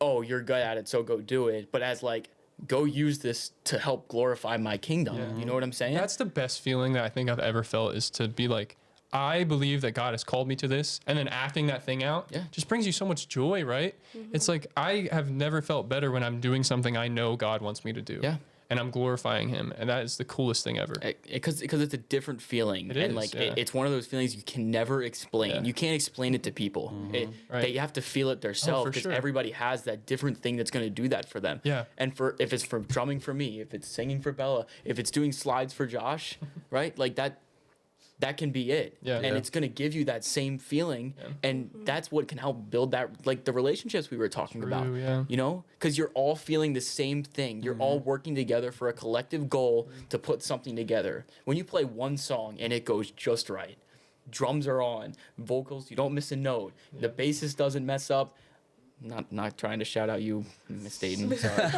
oh, you're good at it, so go do it, but as like, go use this to help glorify my kingdom. Yeah. You know what I'm saying? That's the best feeling that I think I've ever felt, is to be like, I believe that God has called me to this, and then acting that thing out just brings you so much joy, right? It's like, I have never felt better when I'm doing something I know God wants me to do. Yeah. And I'm glorifying him, and that is the coolest thing ever. Because it's a different feeling, and like it's one of those feelings you can never explain. Yeah. You can't explain it to people. They have to feel it themselves, because everybody has that different thing that's going to do that for them. Yeah. And if it's for drumming for me, if it's singing for Bella, if it's doing slides for Josh, right? Like that can be it. Yeah. And it's going to give you that same feeling. Yeah. And that's what can help build that, like the relationships we were talking about, you know, because you're all feeling the same thing. You're all working together for a collective goal to put something together. When you play one song and it goes just right, drums are on, vocals, you don't miss a note. The bassist doesn't mess up. Not trying to shout out you, Miss Dayton. Sorry.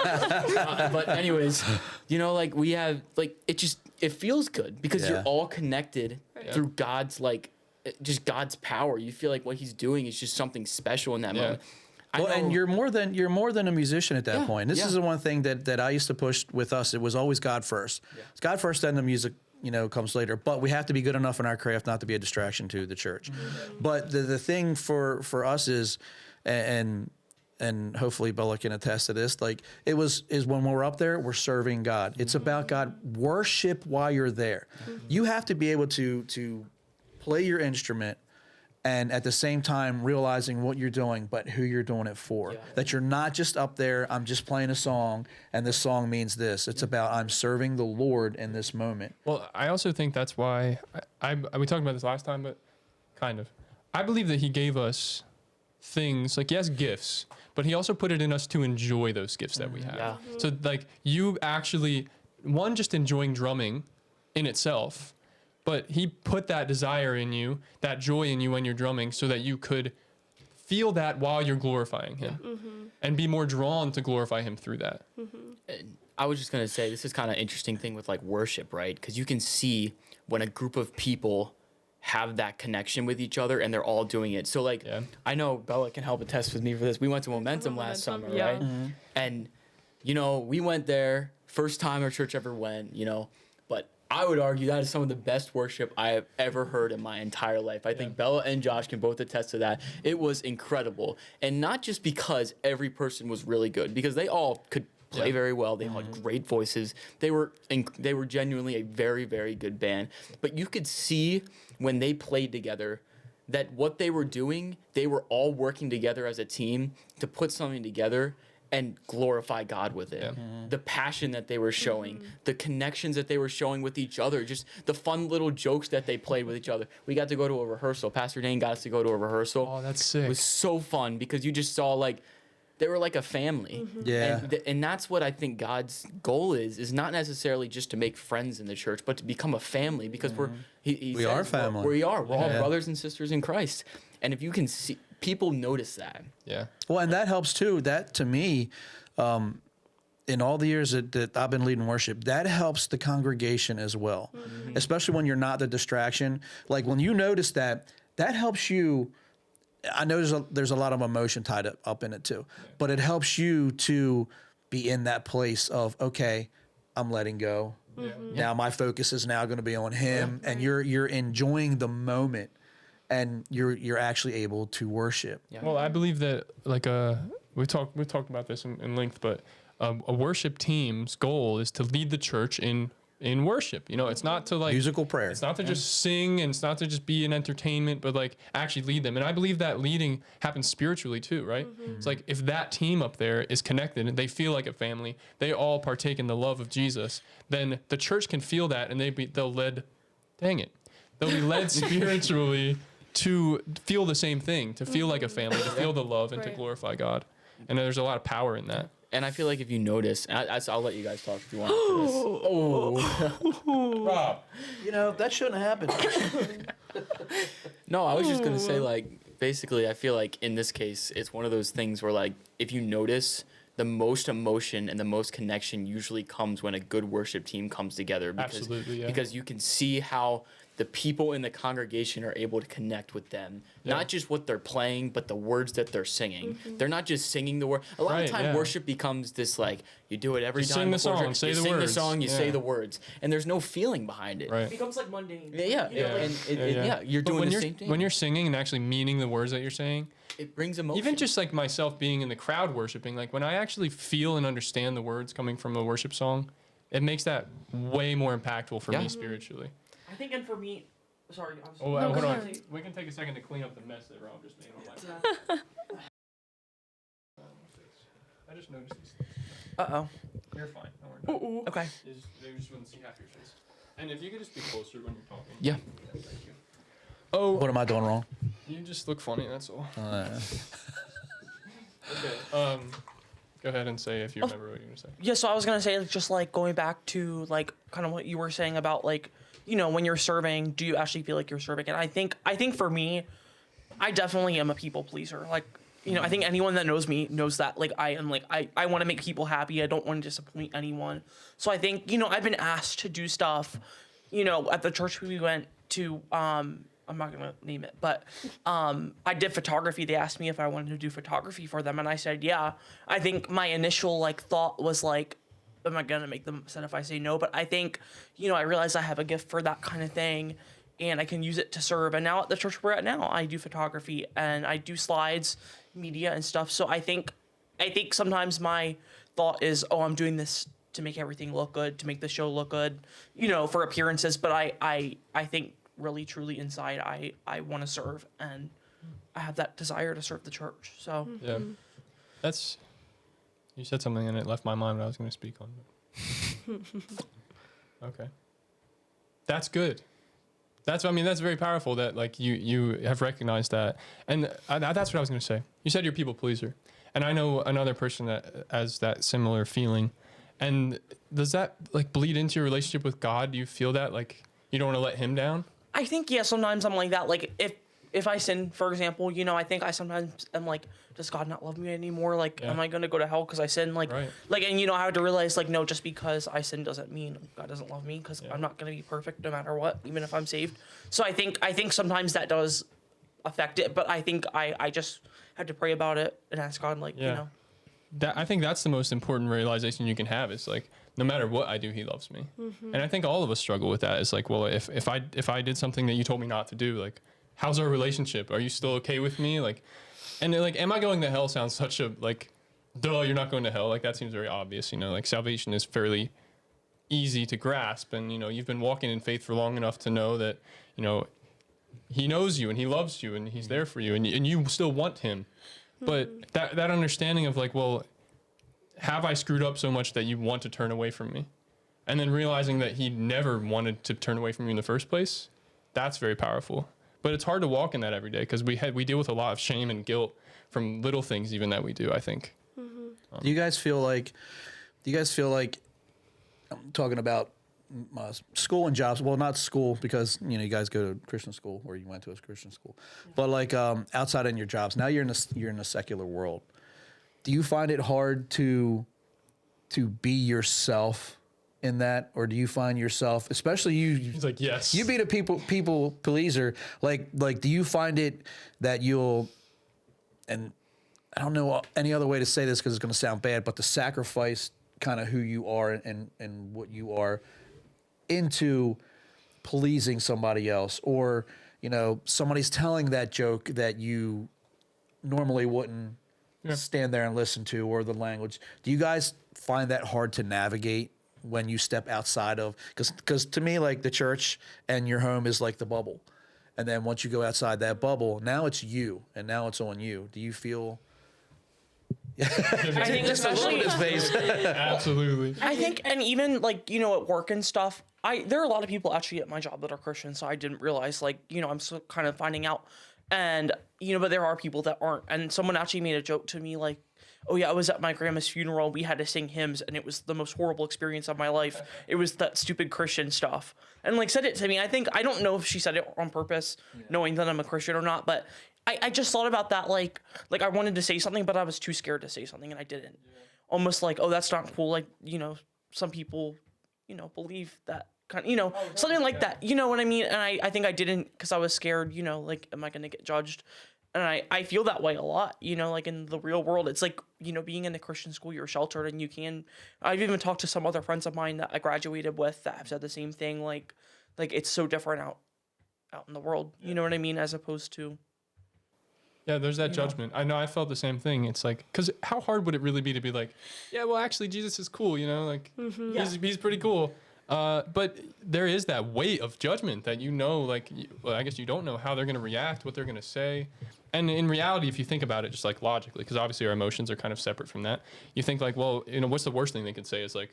But anyways, you know, like we have, like it feels good because you're all connected through God's, like, just God's power. You feel like what He's doing is just something special in that moment. Well, and you're more than a musician at that point. This is the one thing that I used to push with us. It was always God first. It's God first, then the music, you know, comes later. But we have to be good enough in our craft not to be a distraction to the church. But the thing for us is, and hopefully Bella can attest to this, like is when we're up there, we're serving God. It's about God. Worship while you're there. You have to be able to play your instrument, and at the same time realizing what you're doing, but who you're doing it for. That you're not just up there, I'm just playing a song, and this song means this. It's about, I'm serving the Lord in this moment. Well, I also think that's why, we talked about this last time, but kind of. I believe that He gave us things, like He has gifts, but He also put it in us to enjoy those gifts that we have. Yeah. So like you actually, one, just enjoying drumming in itself, but He put that desire in you, that joy in you when you're drumming, so that you could feel that while you're glorifying Him and be more drawn to glorify Him through that. I was just going to say, this is kind of interesting thing with like worship, right? Because you can see when a group of people have that connection with each other and they're all doing it. So like, I know Bella can help attest with me for this. We went to Momentum last summer, right? And, you know, we went there, first time our church ever went, you know, but I would argue that is some of the best worship I have ever heard in my entire life. I think Bella and Josh can both attest to that. It was incredible. And not just because every person was really good, because they all could play very well. They had great voices. They were genuinely a very, very good band. But you could see when they played together that what they were doing, they were all working together as a team to put something together and glorify God with it. The passion that they were showing, the connections that they were showing with each other, just the fun little jokes that they played with each other. We got to go to a rehearsal. Pastor Dane got us to go to a rehearsal. Oh, that's sick. It was so fun because you just saw like they were like a family. Yeah. And that's what I think God's goal is not necessarily just to make friends in the church, but to become a family because we are family. We're all Yeah. brothers and sisters in Christ. And if you can see, people notice that. Yeah. Well, and that helps too. That to me, in all the years that I've been leading worship, that helps the congregation as well, especially when you're not the distraction. Like when you notice that helps you. I know there's a lot of emotion tied up in it too, but it helps you to be in that place of, okay, I'm letting go. Now my focus is now going to be on him, and you're enjoying the moment, and you're actually able to worship. Well, I believe that like we talked about this in length, but a worship team's goal is to lead the church in worship. You know, it's not to like Musical prayer. It's not to just sing, and it's not to just be an entertainment, but like actually lead them. And I believe that leading happens spiritually too, right? It's like if that team up there is connected and they feel like a family, they all partake in the love of Jesus, then the church can feel that, and they'll be led spiritually to feel the same thing, to feel like a family, to feel the love and to Right. glorify God. And there's a lot of power in that. And I feel like if you notice, I'll let you guys talk if you want after this. Rob. You know, that shouldn't have happened. No, I was just gonna say, like, basically, I feel like in this case, it's one of those things where, like, if you notice, the most emotion and the most connection usually comes when a good worship team comes together. Because, Absolutely, yeah. Because you can see how the people in the congregation are able to connect with them. Yeah. Not just what they're playing, but the words that they're singing. They're not just singing the word. A lot Right, of time, yeah. worship becomes this, like, you do it every You time. sing the before song, church. say you the sing words. the song, you say Yeah. the words. And there's no feeling behind it. Right. It becomes like mundane. Yeah, You know, like- and you're But doing when the you're, same thing. When you're singing and actually meaning the words that you're saying, it brings emotion. even just like myself being in the crowd worshiping, like when I actually feel and understand the words coming from a worship song, it makes that way more impactful for Yeah. me spiritually. I think, and for me, sorry. I was Oh, No, hold go on. ahead. We can take a second to clean up the mess that Rob just made on my I just noticed these things. Uh-oh. You're fine. Don't worry about it. Okay. They just wouldn't see half your face. And if you could just be closer when you're talking. Yeah. Thank you. Oh, What am I doing wrong? you just look funny, that's all. Uh, Okay. Go ahead and say if you remember what you were going to say. Yeah, so I was gonna say, just like going back to like kind of what you were saying about like, you know, when you're serving, do you actually feel like you're serving? And I think for me, I definitely am a people pleaser. Like, you know, I think anyone that knows me knows that. Like, I am like I want to make people happy. I don't want to disappoint anyone. So I think, you know, I've been asked to do stuff, you know, at the church we went to. I'm not gonna name it, but I did photography. They asked me if I wanted to do photography for them, and I said yeah. I think my initial like thought was like, am I gonna make them upset if I say no? But I think, you know, I realized I have a gift for that kind of thing, and I can use it to serve. And now at the church we're at now, I do photography and I do slides, media and stuff. So I think sometimes my thought is, oh, I'm doing this to make everything look good, to make the show look good, you know, for appearances. But I think really truly inside I want to serve, and I have that desire to serve the church. So Yeah. That's, you said something and it left my mind what I was going to speak on. Okay. That's good. That's very powerful that like you have recognized that. And that's what I was going to say. You said you're a people pleaser. And I know another person that has that similar feeling. And does that like bleed into your relationship with God? Do you feel that like you don't want to let him down? I think, yeah, sometimes I'm like that. Like if I sin, for example, you know, I think I sometimes am like, does God not love me anymore? Like, Yeah. am I going to go to hell because I sin? Like, Right. like, and you know, I have to realize like, no, just because I sin doesn't mean God doesn't love me, because Yeah. I'm not going to be perfect no matter what, even if I'm saved. So I think sometimes that does affect it, but I think I just had to pray about it and ask God, like, Yeah. you know. I think that's the most important realization you can have is like, no matter what I do, he loves me. And I think all of us struggle with that. It's like, well, if I did something that you told me not to do, like, how's our relationship? Are you still okay with me? Like, and like, am I going to hell sounds such a like duh, you're not going to hell. Like that seems very obvious, like salvation is fairly easy to grasp. And, you've been walking in faith for long enough to know that, he knows you and he loves you and he's there for you and you still want him. But that understanding of like, well, have I screwed up so much that you want to turn away from me? And then realizing that he never wanted to turn away from you in the first place, that's very powerful. But it's hard to walk in that every day because we deal with a lot of shame and guilt from little things even that we do, I think. Do you guys feel like I'm talking about school and jobs? Well, not school because you guys go to Christian school, or you went to a Christian school, but like outside in your jobs. Now you're in a secular world. Do you find it hard to be yourself in that, or do you find yourself, especially you? He's like, yes. You being a people pleaser. Like, do you find it that you'll, and I don't know any other way to say this because it's going to sound bad, but to sacrifice kind of who you are and what you are into pleasing somebody else, or somebody's telling that joke that you normally wouldn't stand there and listen to, or the language. Do you guys find that hard to navigate when you step outside of, because to me, like the church and your home is like the bubble, and then once you go outside that bubble, now it's you and now it's on you. Do you feel? I think Just a look especially at his face. Absolutely. I think, and even like, at work and stuff, there are a lot of people actually at my job that are Christian, so I didn't realize, like, I'm still kind of finding out. And, but there are people that aren't. And someone actually made a joke to me, like, oh yeah, I was at my grandma's funeral, we had to sing hymns, and it was the most horrible experience of my life. It was that stupid Christian stuff. And like said it to me. I don't know if she said it on purpose, knowing that I'm a Christian or not, but I just thought about that, like I wanted to say something, but I was too scared to say something, and I didn't. Almost like, oh, that's not cool. Like, some people, believe that kind of, something like that. You know what I mean? And I think I didn't because I was scared, like, am I going to get judged? And I feel that way a lot, like in the real world. It's like, being in a Christian school, you're sheltered and I've even talked to some other friends of mine that I graduated with that have said the same thing. Like it's so different out in the world, you know what I mean? As opposed to. Yeah, there's that judgment. I know I felt the same thing. It's like, because how hard would it really be to be like, yeah, well, actually, Jesus is cool, like, he's pretty cool. But there is that weight of judgment that like, well, I guess you don't know how they're going to react, what they're going to say. And in reality, if you think about it just like logically, because obviously our emotions are kind of separate from that, you think like, well, what's the worst thing they could say is like,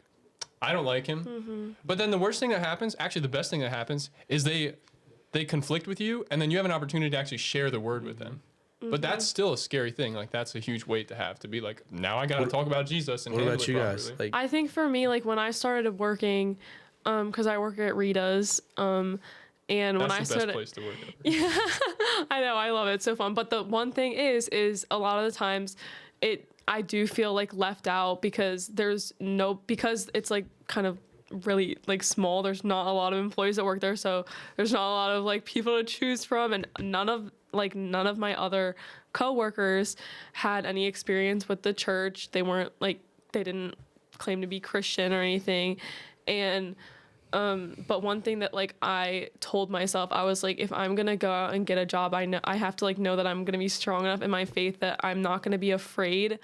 I don't like him. But then the worst thing that happens, actually the best thing that happens, is they conflict with you, and then you have an opportunity to actually share the word with them. But that's still a scary thing. Like, that's a huge weight to have, to be like, now I got to talk about Jesus. And What handle about it you guys? properly. Like, I think for me, like when I started working, because I work at Rita's, and when I That's the started, best place to work at. I know, I love it, it's so fun. But the one thing is a lot of the times, I do feel like left out because because it's like kind of really like small. There's not a lot of employees that work there, so there's not a lot of like people to choose from, and none of my other coworkers had any experience with the church. They didn't claim to be Christian or anything. And but one thing that like I told myself, I was like, if I'm gonna go out and get a job, I have to like know that I'm gonna be strong enough in my faith that I'm not gonna be afraid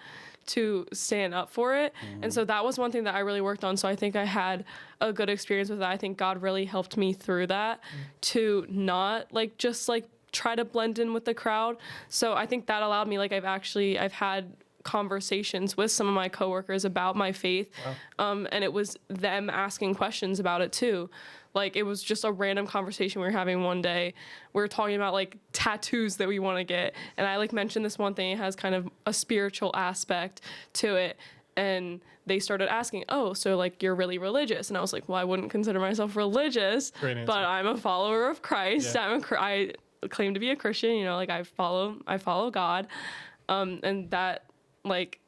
to stand up for it. And so that was one thing that I really worked on. So I think I had a good experience with that. I think God really helped me through that to not like just like try to blend in with the crowd. So I think that allowed me, like I've had conversations with some of my coworkers about my faith. Wow. And it was them asking questions about it too. Like it was just a random conversation we were having one day. We were talking about like tattoos that we want to get. And I like mentioned this one thing, it has kind of a spiritual aspect to it. And they started asking, oh, so like you're really religious? And I was like, well, I wouldn't consider myself religious, but I'm a follower of Christ. Yeah. I claim to be a Christian, like I follow God. And that like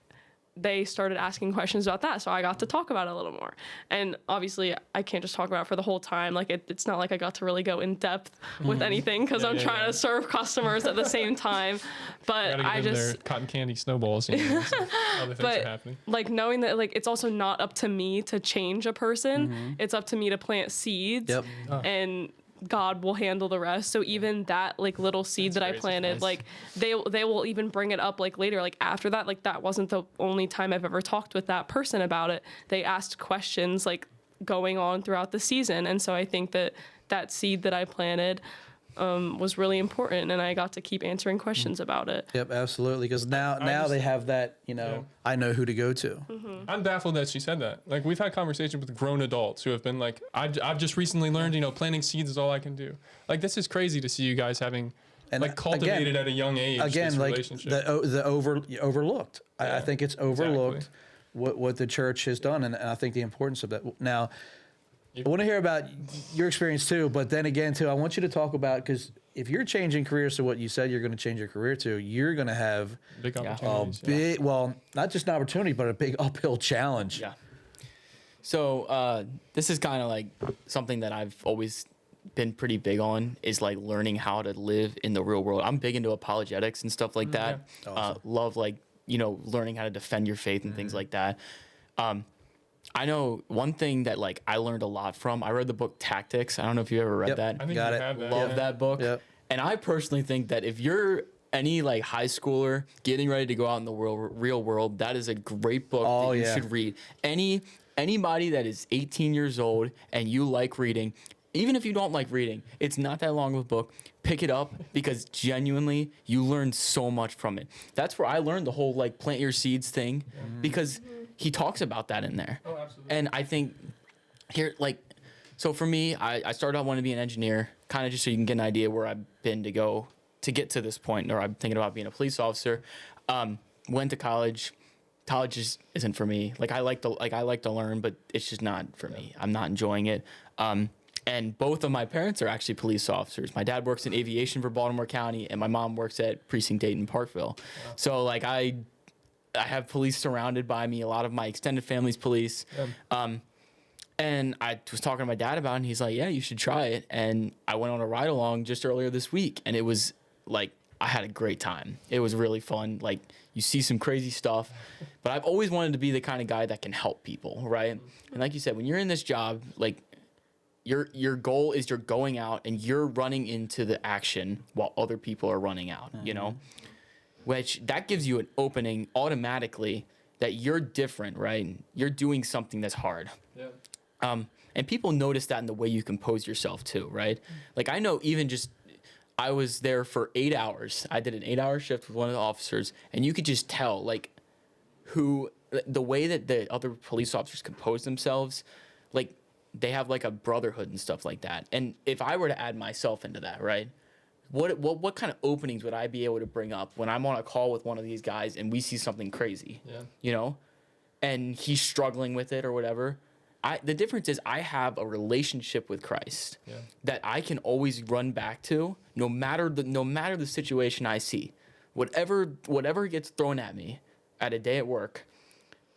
they started asking questions about that. So I got to talk about it a little more. And obviously I can't just talk about it for the whole time. Like it's not like I got to really go in depth with anything because I'm trying to serve customers at the same time. But I just their cotton candy snowballs. So other things are happening. Like knowing that like it's also not up to me to change a person. It's up to me to plant seeds. Yep. And God will handle the rest. So even that like little seed that I crazy. planted, Nice. like they will even bring it up like later, like after that, like that wasn't the only time I've ever talked with that person about it. They asked questions like going on throughout the season. And so I think that seed that I planted was really important, and I got to keep answering questions about it. Yep, absolutely. Because now just- they have that, I know who to go to. I'm baffled that she said that. Like, we've had conversations with grown adults who have been like, I've just recently learned, planting seeds is all I can do. Like, this is crazy to see you guys having And like cultivated again- at a young age Again, this like relationship. the overlooked. I think it's overlooked Exactly. what the church has done, and I think the importance of that. Now, I want to hear about your experience too, but then again too, I want you to talk about, because if you're changing careers to what you said you're going to change your career to, you're going to have Big Yeah. opportunities. big, well, not just an opportunity, but a big uphill challenge. Yeah. So this is kind of like something that I've always been pretty big on, is like learning how to live in the real world. I'm big into apologetics and stuff like that. yeah. Awesome. Love like, learning how to defend your faith and things like that. I know one thing that like I learned a lot from, I read the book Tactics. I don't know if you ever read Yep. that. I think Got you it. have that. Love yeah. that book. Yep. And I personally think that if you're any like high schooler getting ready to go out in the real world, that is a great book Oh, that you yeah. should read. Anybody that is 18 years old and you like reading, even if you don't like reading, it's not that long of a book. Pick it up, because genuinely you learn so much from it. That's where I learned the whole like plant your seeds thing, because he talks about that in there. Oh, absolutely. And I think here, like, so for me, I started out wanting to be an engineer, kind of just so you can get an idea where I've been to go to get to this point, or I'm thinking about being a police officer. Went to college. College just isn't for me. Like I like to learn, but it's just not for me. I'm not enjoying it. And both of my parents are actually police officers. My dad works in aviation for Baltimore County, and my mom works at Precinct 8 in Parkville. Wow. So like I have police surrounded by me. A lot of my extended family's police. Yeah. And I was talking to my dad about it, and he's like, yeah, you should try it. And I went on a ride along just earlier this week, and it was like, I had a great time. It was really fun. Like, you see some crazy stuff, but I've always wanted to be the kind of guy that can help people, right? And like you said, when you're in this job, like, your goal is you're going out and you're running into the action while other people are running out, which that gives you an opening automatically that you're different, right? You're doing something that's hard. Yeah. And people notice that in the way you compose yourself too, right? Like I know even just, I was there for 8 hours. I did an 8-hour shift with one of the officers, and you could just tell like the way that the other police officers compose themselves, like they have like a brotherhood and stuff like that. And if I were to add myself into that, right? What kind of openings would I be able to bring up when I'm on a call with one of these guys and we see something crazy, and he's struggling with it or whatever? The difference is I have a relationship with Christ that I can always run back to, no matter the situation I see, whatever gets thrown at me at a day at work.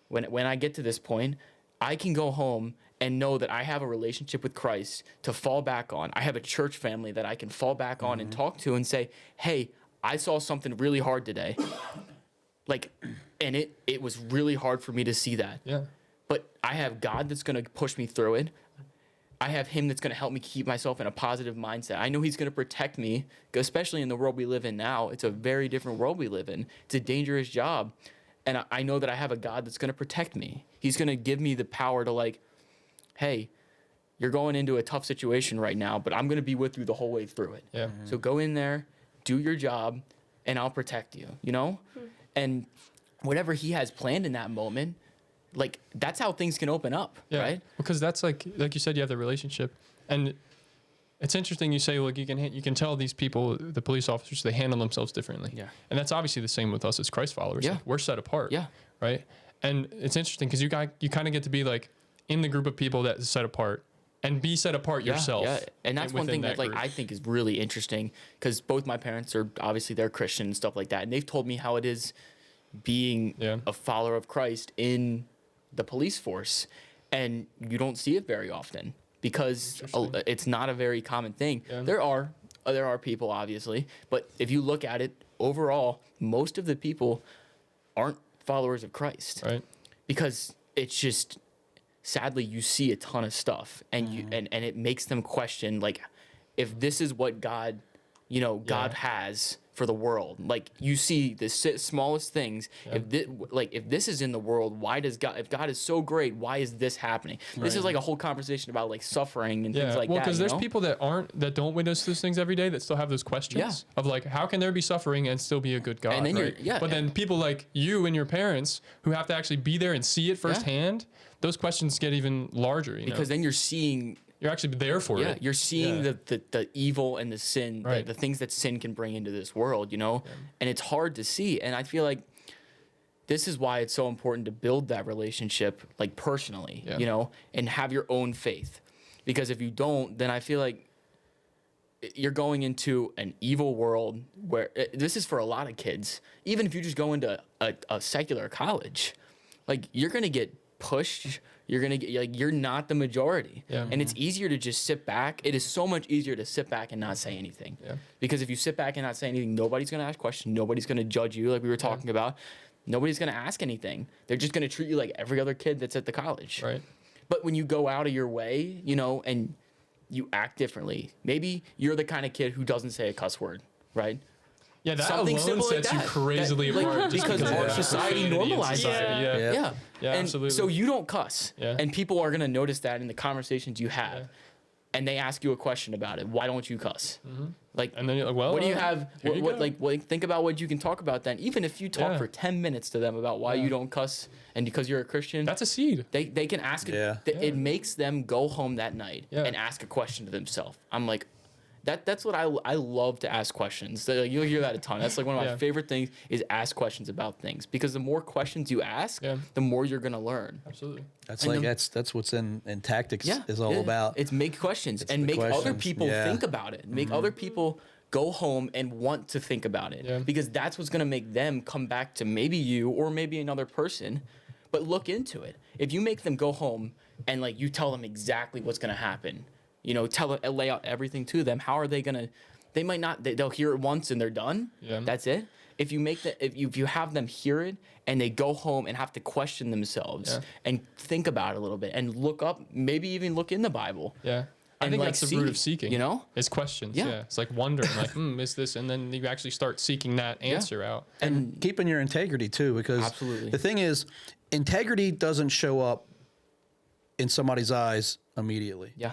When I get to this point, I can go home and know that I have a relationship with Christ to fall back on. I have a church family that I can fall back on and talk to and say, hey, I saw something really hard today. And it was really hard for me to see that. Yeah. But I have God that's going to push me through it. I have him that's going to help me keep myself in a positive mindset. I know he's going to protect me, especially in the world we live in now. It's a very different world we live in. It's a dangerous job. And I know that I have a God that's going to protect me. He's going to give me the power to like, hey, you're going into a tough situation right now, but I'm going to be with you the whole way through it. Yeah. So go in there, do your job, and I'll protect you, And whatever he has planned in that moment, like that's how things can open up, right? Because that's like you said, you have the relationship, and it's interesting. You say, look, you can tell these people, the police officers, they handle themselves differently. Yeah. And that's obviously the same with us as Christ followers. Yeah. Like, we're set apart. Yeah. Right. And it's interesting because you kind of get to be like in the group of people that is set apart and be set apart yourself. Yeah, and that's one thing that like group. I think is really interesting, because both my parents are obviously they're Christian and stuff like that, and they've told me how it is being a follower of Christ in the police force, and you don't see it very often because it's not a very common thing. Yeah. There are people obviously, but if you look at it overall, most of the people aren't followers of Christ, right? Because it's just sadly you see a ton of stuff, and and it makes them question like if this is what God, God has for the world, like you see the smallest things. If this is in the world, why does God? If God is so great, why is this happening? This is like a whole conversation about like suffering and things like that. Well, because there's people that don't witness those things every day that still have those questions of like, how can there be suffering and still be a good God? And then right? But then people like you and your parents who have to actually be there and see it firsthand, those questions get even larger. Because then you're seeing. You're actually there for it. You're seeing the evil and the sin, the things that sin can bring into this world, and it's hard to see. And I feel like this is why it's so important to build that relationship, like personally, and have your own faith. Because if you don't, then I feel like you're going into an evil world where this is for a lot of kids. Even if you just go into a secular college, like you're going to get pushed. You're going to get, like, you're not the majority. And it's easier to just sit back. It is so much easier to sit back and not say anything. Because if you sit back and not say anything, nobody's going to ask questions. Nobody's going to judge you like we were talking about. Nobody's going to ask anything. They're just going to treat you like every other kid that's at the college. Right. But when you go out of your way, and you act differently, maybe you're the kind of kid who doesn't say a cuss word, right? Yeah, that Something alone simple like sets you that. crazily Like, apart. just because of our that society Christianity and normalizes society. it. Yeah. Yeah, and absolutely. so you don't cuss, Yeah. and people are gonna notice that in the conversations you have, Yeah. and they ask you a question about it. Why don't you cuss? Like, And then you're like, well, what do you have? here you go. Like, think about what you can talk about then. Even if you talk Yeah. for 10 minutes to them about why you don't cuss, and because you're a Christian, That's a seed. they can ask it. Yeah. It makes them go home that night Yeah. and ask a question to themselves. I'm like, that's what I love to ask questions. So, you'll hear that a ton. That's like one of my favorite things is ask questions about things, because the more questions you ask, the more you're gonna learn. Absolutely. That's And like that's what's in tactics is all about. It's make questions It's and the make other questions, people yeah. think about it. Make other people go home and want to think about it, Yeah. because that's what's gonna make them come back to maybe you or maybe another person, but look into it. If you make them go home and like you tell them exactly what's gonna happen, lay out everything to them, how are they gonna? They might not. They'll hear it once and they're done. Yeah. That's it. If you have them hear it and they go home and have to question themselves and think about it a little bit and look up, maybe even look in the Bible. Yeah. I And, think like, that's the see, root of seeking. Is questions. Yeah. Yeah. It's like wondering, like, is this? And then you actually start seeking that answer out. And keeping your integrity too, because Absolutely. the thing is, integrity doesn't show up in somebody's eyes immediately. Yeah.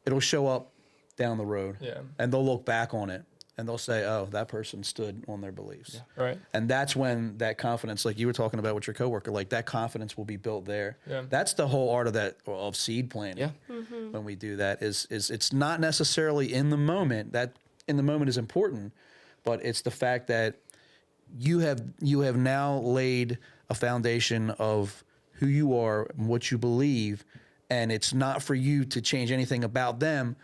It'll show up down the road. Yeah. And they'll look back on it and they'll say, oh, that person stood on their beliefs. Right. And that's when that confidence, like you were talking about with your coworker, like that confidence will be built there. Yeah. That's the whole art of seed planting. Yeah. When we do that is it's not necessarily in the moment. That in the moment is important, but it's the fact that you have now laid a foundation of who you are and what you believe, and it's not for you to change anything about them.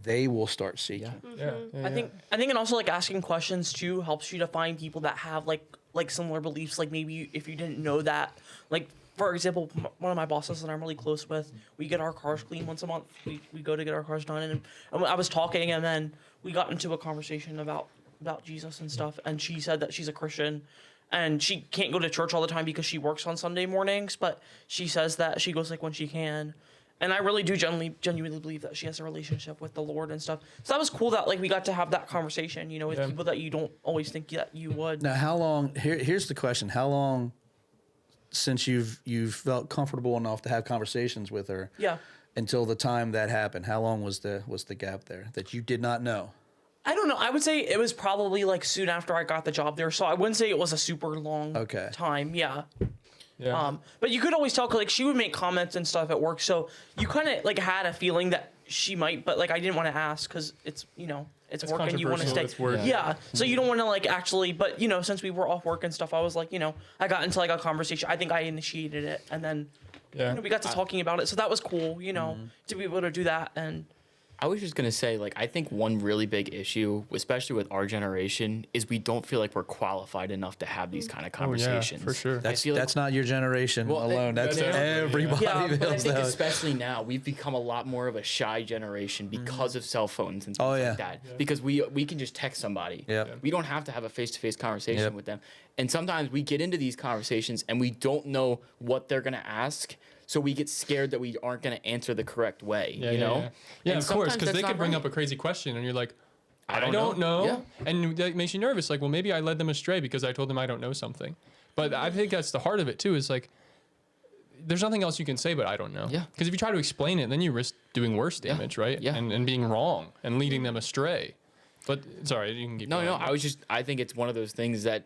They will start seeking. Yeah. I think and also like asking questions too helps you to find people that have like similar beliefs. Like maybe if you didn't know that, like for example, one of my bosses that I'm really close with, we get our cars cleaned once a month. We go to get our cars done, and I was talking, and then we got into a conversation about Jesus and stuff, and she said that she's a Christian. And she can't go to church all the time because she works on Sunday mornings, but she says that she goes like when she can. And I really do genuinely believe that she has a relationship with the Lord and stuff. So that was cool that like we got to have that conversation, with people that you don't always think that you would. Now, how long? Here's the question: how long since you've felt comfortable enough to have conversations with her? Yeah. Until the time that happened, how long was the gap there that you did not know? I don't know. I would say it was probably like soon after I got the job there. So I wouldn't say it was a super long time. Yeah. Yeah. But you could always tell, 'cause, like she would make comments and stuff at work. So you kind of like had a feeling that she might, but like I didn't want to ask because it's it's work and you want to stay. It's work. Yeah. So you don't want to like actually, but since we were off work and stuff, I was like, I got into like a conversation. I think I initiated it, and then we got to talking about it. So that was cool, to be able to do that. And I was just gonna say, like, I think one really big issue, especially with our generation, is we don't feel like we're qualified enough to have these kind of conversations. for sure. That's not your generation Well, alone. That's that's everybody. Yeah, but I But I feels think that. especially now we've become a lot more of a shy generation because of cell phones and things Oh, yeah. like that. Because we can just text somebody. Yep. We don't have to have a face-to-face conversation Yep. with them. And sometimes we get into these conversations and we don't know what they're gonna ask. So we get scared that we aren't going to answer the correct way, you know? Yeah, And of course, sometimes because they that's could not bring right. up a crazy question and you're like, I don't know. know. Yeah. And that makes you nervous. Like, well, maybe I led them astray because I told them I don't know something. But I think that's the heart of it too, is like, there's nothing else you can say but I don't know. Yeah. Because if you try to explain it, then you risk doing worse damage, right? Yeah. And being wrong and leading them astray. But sorry, you can keep going. No, I think it's one of those things that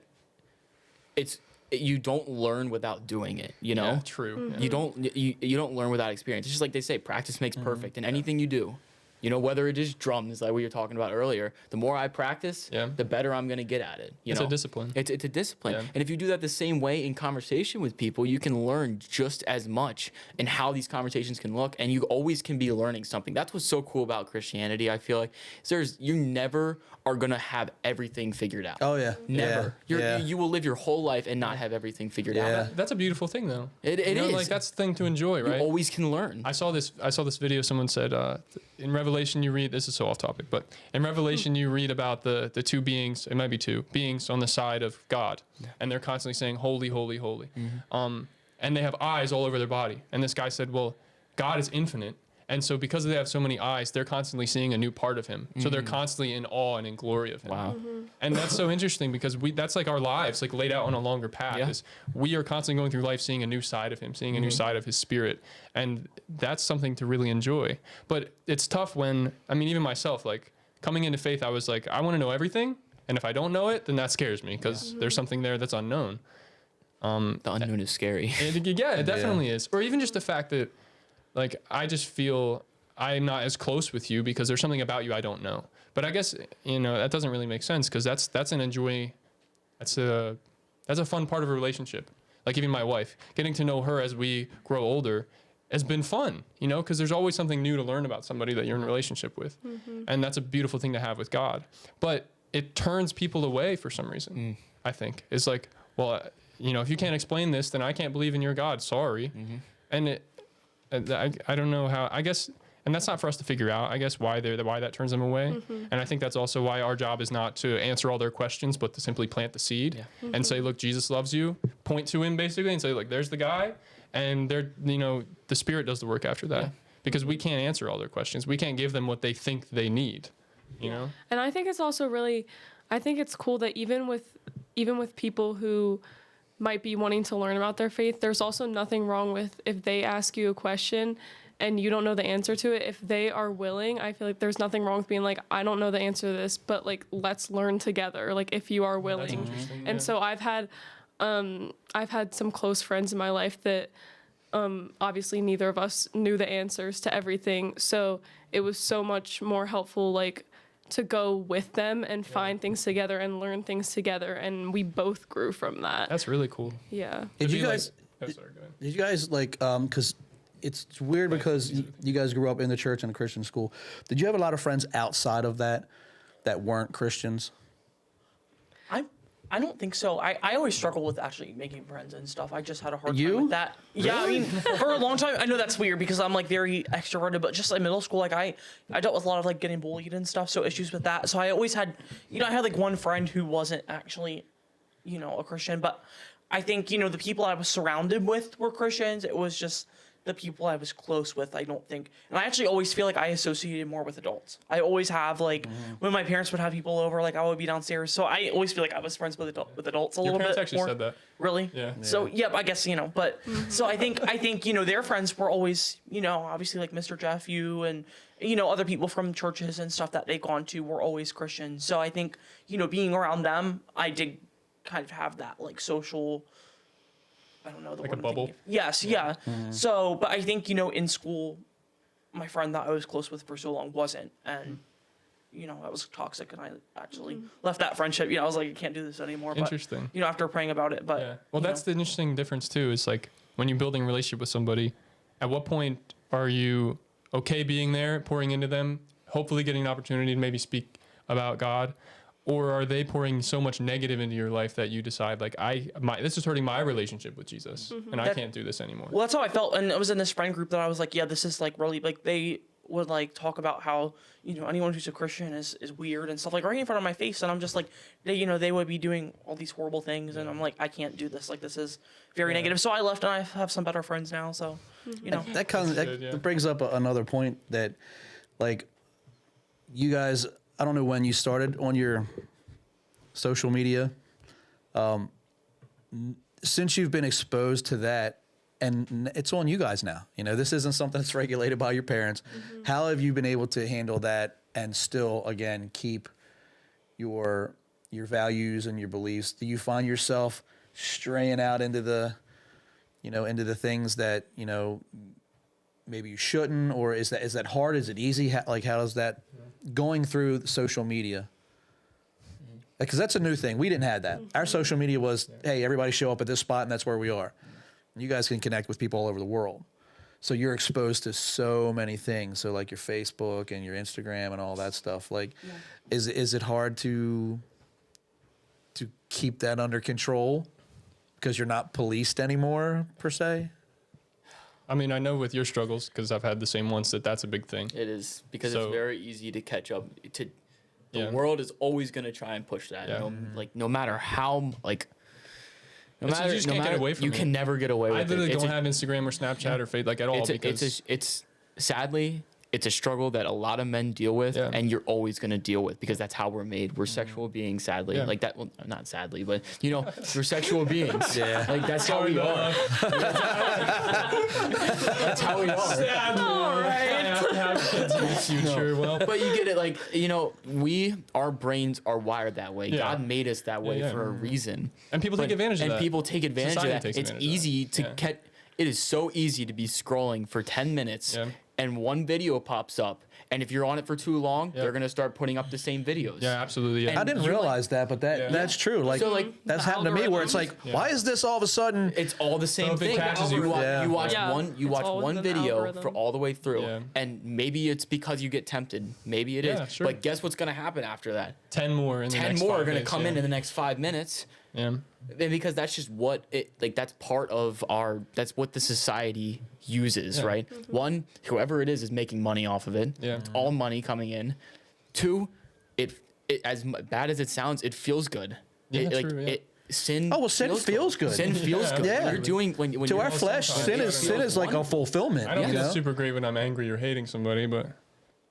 you don't learn without doing it, you know? Yeah, true. Yeah. You don't learn without experience. It's just like they say, practice makes perfect in anything you do. You know, whether it is drums, like we were talking about earlier, the more I practice, the better I'm going to get at it. It's a discipline. It's a discipline. Yeah. And if you do that the same way in conversation with people, you can learn just as much in how these conversations can look. And you always can be learning something. That's what's so cool about Christianity, I feel like. You never are going to have everything figured out. Oh yeah. Never. Yeah. You will live your whole life and not have everything figured out. Yeah. That's a beautiful thing, though. It You know, is. like that's the thing to enjoy, right? You always can learn. I saw this video. Someone said in Revelation you read. This is so off topic, but in Revelation you read about the two beings. It might be two beings on the side of God, and they're constantly saying holy, holy, holy. And they have eyes all over their body. And this guy said, well, God is infinite, and so because they have so many eyes, they're constantly seeing a new part of Him. So they're constantly in awe and in glory of Him. Wow. And that's so interesting because that's like our lives, like laid out on a longer path. Yeah. Is we are constantly going through life seeing a new side of Him, seeing a new side of His Spirit. And that's something to really enjoy. But it's tough when, I mean, even myself, like coming into faith, I was like, I want to know everything. And if I don't know it, then that scares me because there's something there that's unknown. The unknown is scary. Yeah, it definitely is. Or even just the fact that, like, I just feel I'm not as close with you because there's something about you I don't know. But I guess, you know, that doesn't really make sense because that's a fun part of a relationship. Like even my wife, getting to know her as we grow older has been fun, you know, because there's always something new to learn about somebody that you're in a relationship with. And that's a beautiful thing to have with God. But it turns people away for some reason, I think. It's like, well, you know, if you can't explain this, then I can't believe in your God. Sorry. And I don't know how, I guess, and that's not for us to figure out, I guess, why that turns them away. And I think that's also why our job is not to answer all their questions, but to simply plant the seed and say, look, Jesus loves you, point to Him basically and say, like, there's the guy. And the Spirit does the work after that because we can't answer all their questions. We can't give them what they think they need, you know? And I think it's also I think it's cool that even with people who might be wanting to learn about their faith, there's also nothing wrong with if they ask you a question and you don't know the answer to it. If they are willing, I feel like there's nothing wrong with being like, I don't know the answer to this, but like, let's learn together. Like if you are willing. Interesting. And so I've had some close friends in my life that obviously neither of us knew the answers to everything. So it was so much more helpful, like, to go with them and find things together and learn things together. And we both grew from that. That's really cool. Yeah. Did To you be guys? like, oh, sorry, go ahead. Did you guys like? Because it's weird because you guys grew up in the church and a Christian school. Did you have a lot of friends outside of that weren't Christians? I don't think so. I always struggle with actually making friends and stuff. I just had a hard time You? with that. Yeah, I mean, for a long time, I know that's weird because I'm like very extroverted, but just like middle school, like I dealt with a lot of like getting bullied and stuff, so issues with that. So I always had, I had like one friend who wasn't actually, a Christian, but I think, the people I was surrounded with were Christians. It was just the people I was close with, I don't think. And I actually always feel like I associated more with adults. I always have, like, when my parents would have people over, like, I would be downstairs. So I always feel like I was friends with adults a Your little parents bit actually more. said that. Really? Yeah. So, yeah, I guess, but, so I think, their friends were always, obviously, like, Mr. Jeff, you, and, other people from churches and stuff that they've gone to were always Christian. So I think, being around them, I did kind of have that, like, social... I don't know the Like word a I'm bubble? thinking of. Yes, yeah. So, but I think, in school, my friend that I was close with for so long wasn't. And, that was toxic. And I actually left that friendship. I was like, I can't do this anymore. Interesting. But, after praying about it. But, Yeah. Well, that's the interesting difference too. Is like when you're building a relationship with somebody, at what point are you okay being there, pouring into them, hopefully getting an opportunity to maybe speak about God, or are they pouring so much negative into your life that you decide like this is hurting my relationship with Jesus and I can't do this anymore? well, that's how I felt. And it was in this friend group that I was like, yeah, this is like really like they would like talk about how, anyone who's a Christian is weird and stuff, like right in front of my face. And I'm just like, they would be doing all these horrible things. And I'm like, I can't do this. Like, this is very negative. So I left, and I have some better friends now. So, That brings up another point that, like, you guys, I don't know when you started on your social media. Since you've been exposed to that, and it's on you guys now, this isn't something that's regulated by your parents. How have you been able to handle that and still, again, keep your values and your beliefs? Do you find yourself straying out into the things that, maybe you shouldn't, or is that hard? Is it easy? How does that going through social media? Because that's a new thing. We didn't have that. Our social media was, hey, everybody show up at this spot, and that's where we are. You guys can connect with people all over the world. So you're exposed to so many things. So like your Facebook and your Instagram and all that stuff. Like, is it hard to keep that under control because you're not policed anymore, per se? I mean, I know with your struggles, because I've had the same ones, that's a big thing. It is, because So- it's very easy to catch up to. The Yeah. world is always going to try and push that. Yeah. No matter how, like, no It's- you matter, just no can't get matter, away from you it. can never get away with I it. literally It's don't a- have Instagram or Snapchat or Facebook, like, at all. it's sadly, it's a struggle that a lot of men deal with, Yeah. and you're always going to deal with, because that's how we're made. We're sexual beings, sadly. Yeah. Like that, well, not sadly, but we're sexual beings. Yeah. Like that's how we are. That's how we are. All right. I have to have kids in the future. Well, But you get it, like, our brains are wired that way. Yeah. God made us that way yeah. for a reason. and people take advantage of And that. people take advantage Society of that. takes It's advantage of that. easy to Yeah. get. It is so easy to be scrolling for 10 minutes, Yeah. and one video pops up. And if you're on it for too long, Yeah. they're gonna start putting up the same videos. Yeah, absolutely. Yeah. I didn't you're realize that, but that's true. Like, So, like, that's the happened to me where it's like, algorithms. why is this all of a sudden? It's all the same if it thing. catches you- Yeah. You watch Yeah. one. You It's watch all one within the video algorithm. for all the way through, Yeah. and maybe it's because you get tempted. Maybe it is. Yeah, sure. But guess what's gonna happen after that? 10 more in the 10 next more are 5 gonna days, come yeah. in the next 5 minutes. Yeah. And because that's just what it like. That's part of that's what the society uses, Yeah. right? One, whoever it is making money off of it. Yeah. It's all money coming in. Two, it as bad as it sounds, it feels good. Yeah, It, true, yeah. sin. Oh, well, sin feels good. Sin feels Yeah, good. yeah. You're doing when To you're our flesh, sometimes. sin is like a fulfillment. I don't you think know? it's super great when I'm angry or hating somebody, but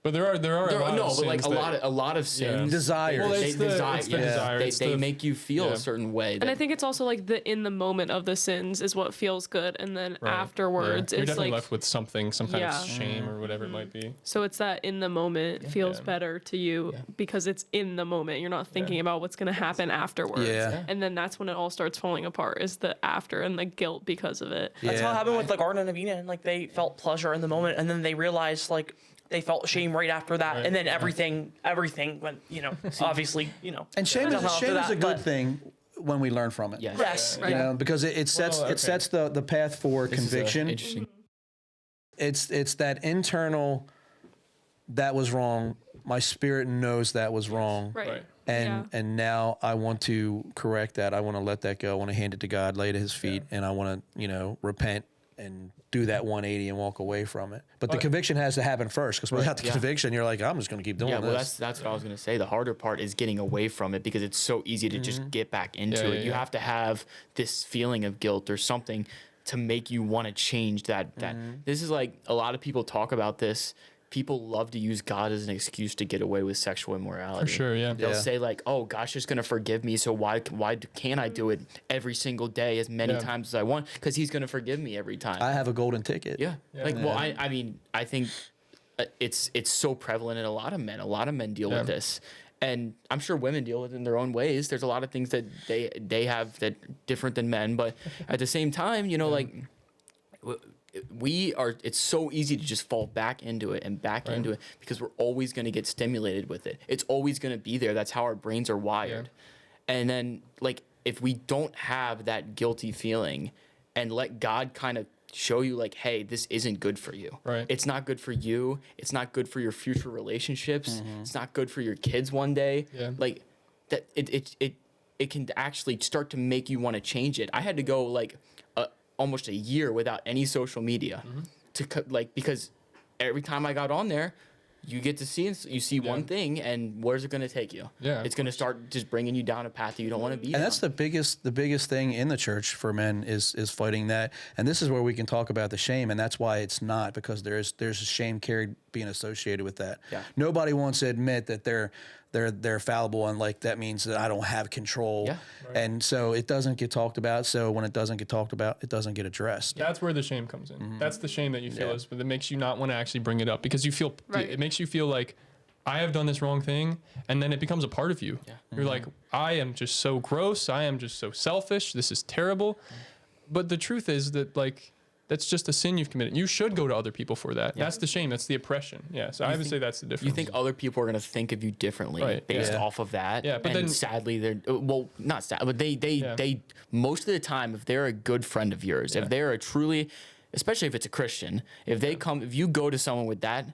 there are a lot no, of but like sins a lot of sins. Desires. Well, They it's the desire. desire. They, It's they the- make you feel yeah. a certain way. And I think it's also like the in the moment of the sins is what feels good, and then Right. afterwards Yeah. You're it's definitely like left with something, some kind Yeah. of shame or whatever it might be. so it's that in the moment feels Yeah. better to you because it's in the moment. You're not thinking about what's gonna happen afterwards. Yeah. And then that's when it all starts falling apart is the after and the guilt because of it. That's Yeah. how it happened with the Garden of Eden. Like, they felt pleasure in the moment, and then they realized, like, they felt shame right after that, Right. and then everything went, obviously, And shame downhill is after a that, good but- thing when we learn from it. yes. Yes. You know, because it sets Well, okay. it sets the path for This is conviction. interesting. It's that internal that was wrong. My spirit knows that was wrong. Right. Right. And now I want to correct that. I want to let that go. I want to hand it to God, lay it at his feet, and I want to, repent and do that 180 and walk away from it. But the conviction has to happen first, because without the yeah. conviction, you're like, I'm just going to keep doing Yeah, well, this. that's what I was gonna say. The harder part is getting away from it, because it's so easy to just get back into Yeah, it. yeah, You yeah. have to have this feeling of guilt or something to make you want to change that. This is like, a lot of people talk about this. People love to use God as an excuse to get away with sexual immorality. For sure, yeah. They'll Yeah. say like, "Oh, God's just gonna forgive me, so why can't I do it every single day as many Yeah. times as I want? Because He's gonna forgive me every time." I have a golden ticket. Yeah. Like, well, I mean, I think it's so prevalent in a lot of men. A lot of men deal Yeah. with this. And I'm sure women deal with it in their own ways. There's a lot of things that they have that different than men, but at the same time, like it's so easy to just fall back into it and back into it, because we're always going to get stimulated with it. It's always going to be there. That's how our brains are wired. And then, like, if we don't have that guilty feeling and let God kind of show you, like, hey, this isn't good for you. Right. It's not good for you. It's not good for your future relationships. It's not good for your kids one day. Yeah. Like, that it can actually start to make you want to change it. I had to go, like, almost a year without any social media because every time I got on there, you get to see one thing, and where's it going to take you? Yeah, It's going to start just bringing you down a path that you don't want to be. And that's the biggest thing in the church for men is fighting that. And this is where we can talk about the shame, and that's why it's not, because there's a shame carried being associated with that. Yeah. Nobody wants to admit that they're fallible, and like that means that I don't have control. Yeah. Right. And so it doesn't get talked about. So when it doesn't get talked about, it doesn't get addressed. That's where the shame comes in. That's the shame that you feel is that makes you not want to actually bring it up, because you feel it makes you feel like I have done this wrong thing, and then it becomes a part of you. Yeah. You're like, I am just so gross. I am just so selfish. This is terrible. But the truth is that like that's just a sin you've committed. You should go to other people for that. Yeah. That's the shame. That's the oppression. Yeah. So I would say that's the difference. You think other people are going to think of you differently based off of that. Yeah. But and then sadly, they're, well, not sad, but they most of the time, if they're a good friend of yours, if they're a truly, especially if it's a Christian, if you go to someone with that,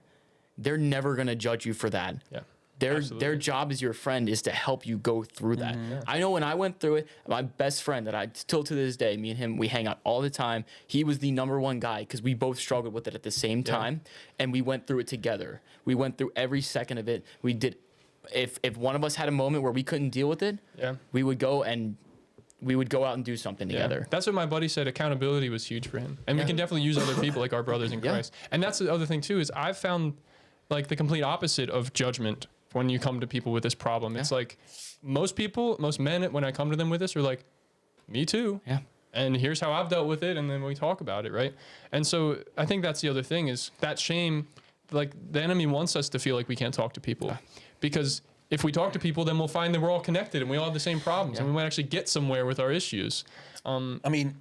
they're never going to judge you for that. Yeah. Their job as your friend is to help you go through that. Yeah. I know when I went through it, my best friend that I still to this day, me and him, we hang out all the time. He was the number one guy because we both struggled with it at the same time, and we went through it together. We went through every second of it. We did. If one of us had a moment where we couldn't deal with it, we would go out and do something together. That's what my buddy said. Accountability was huge for him, and we can definitely use other people like our brothers in Christ. And that's the other thing too, is I've found like the complete opposite of judgment when you come to people with this problem. It's like most men, when I come to them with this, are like, me too. Yeah. And here's how I've dealt with it. And then we talk about it. Right. And so I think that's the other thing, is that shame, like the enemy wants us to feel like we can't talk to people, because if we talk to people, then we'll find that we're all connected and we all have the same problems and we might actually get somewhere with our issues. I mean,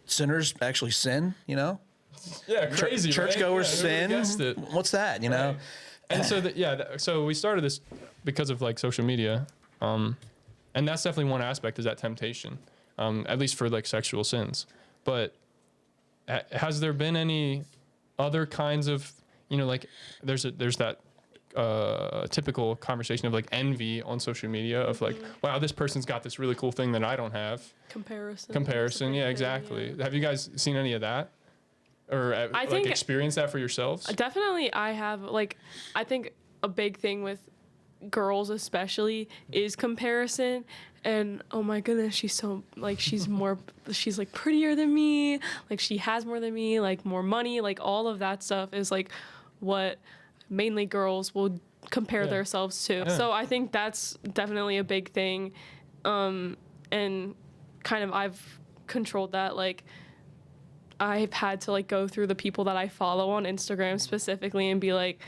sinners actually sin, you know? Yeah, crazy. Churchgoers sin. What's that? You know? And so so we started this because of like social media, and that's definitely one aspect, is that temptation, at least for like sexual sins. But has there been any other kinds of, like there's that typical conversation of like envy on social media of like, wow, this person's got this really cool thing that I don't have. Comparison. Yeah, exactly. Yeah. Have you guys seen any of that? Or I think experience that for yourselves? Definitely I have. Like, I think a big thing with girls especially is comparison. And oh my goodness, she's like prettier than me. Like, she has more than me, like more money, like all of that stuff is like what mainly girls will compare themselves to. So I think that's definitely a big thing. And kind of I've controlled that. Like, I've had to like go through the people that I follow on Instagram specifically and be like,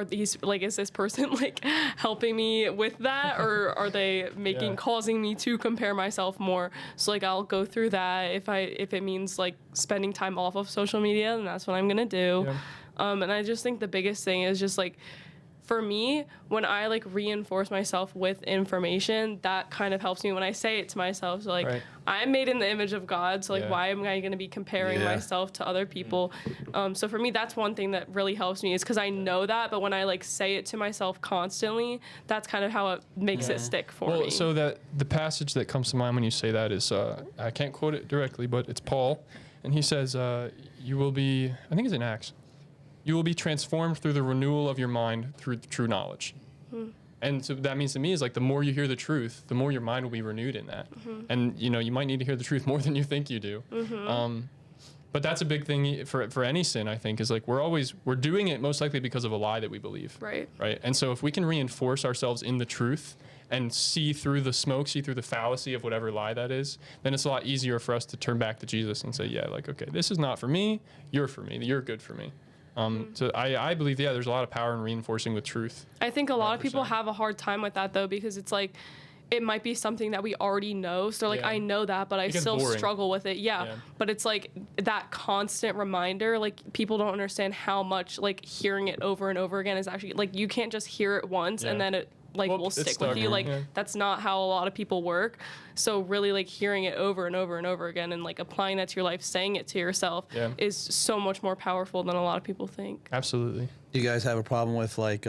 is this person like helping me with that, or are they causing me to compare myself more? So like I'll go through that. If it means like spending time off of social media, then that's what I'm gonna do. And I just think the biggest thing is just like, for me, when I like reinforce myself with information, that kind of helps me when I say it to myself. So like, I'm made in the image of God. So like, why am I going to be comparing myself to other people? So for me, that's one thing that really helps me, is because I know that. But when I like say it to myself constantly, that's kind of how it makes it stick for me. So that the passage that comes to mind when you say that is, I can't quote it directly, but it's Paul. And he says, you will be, I think it's in Acts, you will be transformed through the renewal of your mind through true knowledge. And so that means to me is like, the more you hear the truth, the more your mind will be renewed in that. And you might need to hear the truth more than you think you do. But that's a big thing for any sin, I think, is like we're doing it most likely because of a lie that we believe. Right. And so if we can reinforce ourselves in the truth and see through the smoke, see through the fallacy of whatever lie that is, then it's a lot easier for us to turn back to Jesus and say, yeah, like, okay, this is not for me, you're for me, you're good for me. So I believe, there's a lot of power in reinforcing with truth. I think a lot of people have a hard time with that, though, because it's like, it might be something that we already know. So like, I know that, but I still struggle with it. But it's like that constant reminder, like people don't understand how much like hearing it over and over again is actually like, you can't just hear it once and then it like will stick with you. Like that's not how a lot of people work. So really like hearing it over and over and over again and like applying that to your life, saying it to yourself is so much more powerful than a lot of people think. Absolutely. Do you guys have a problem with like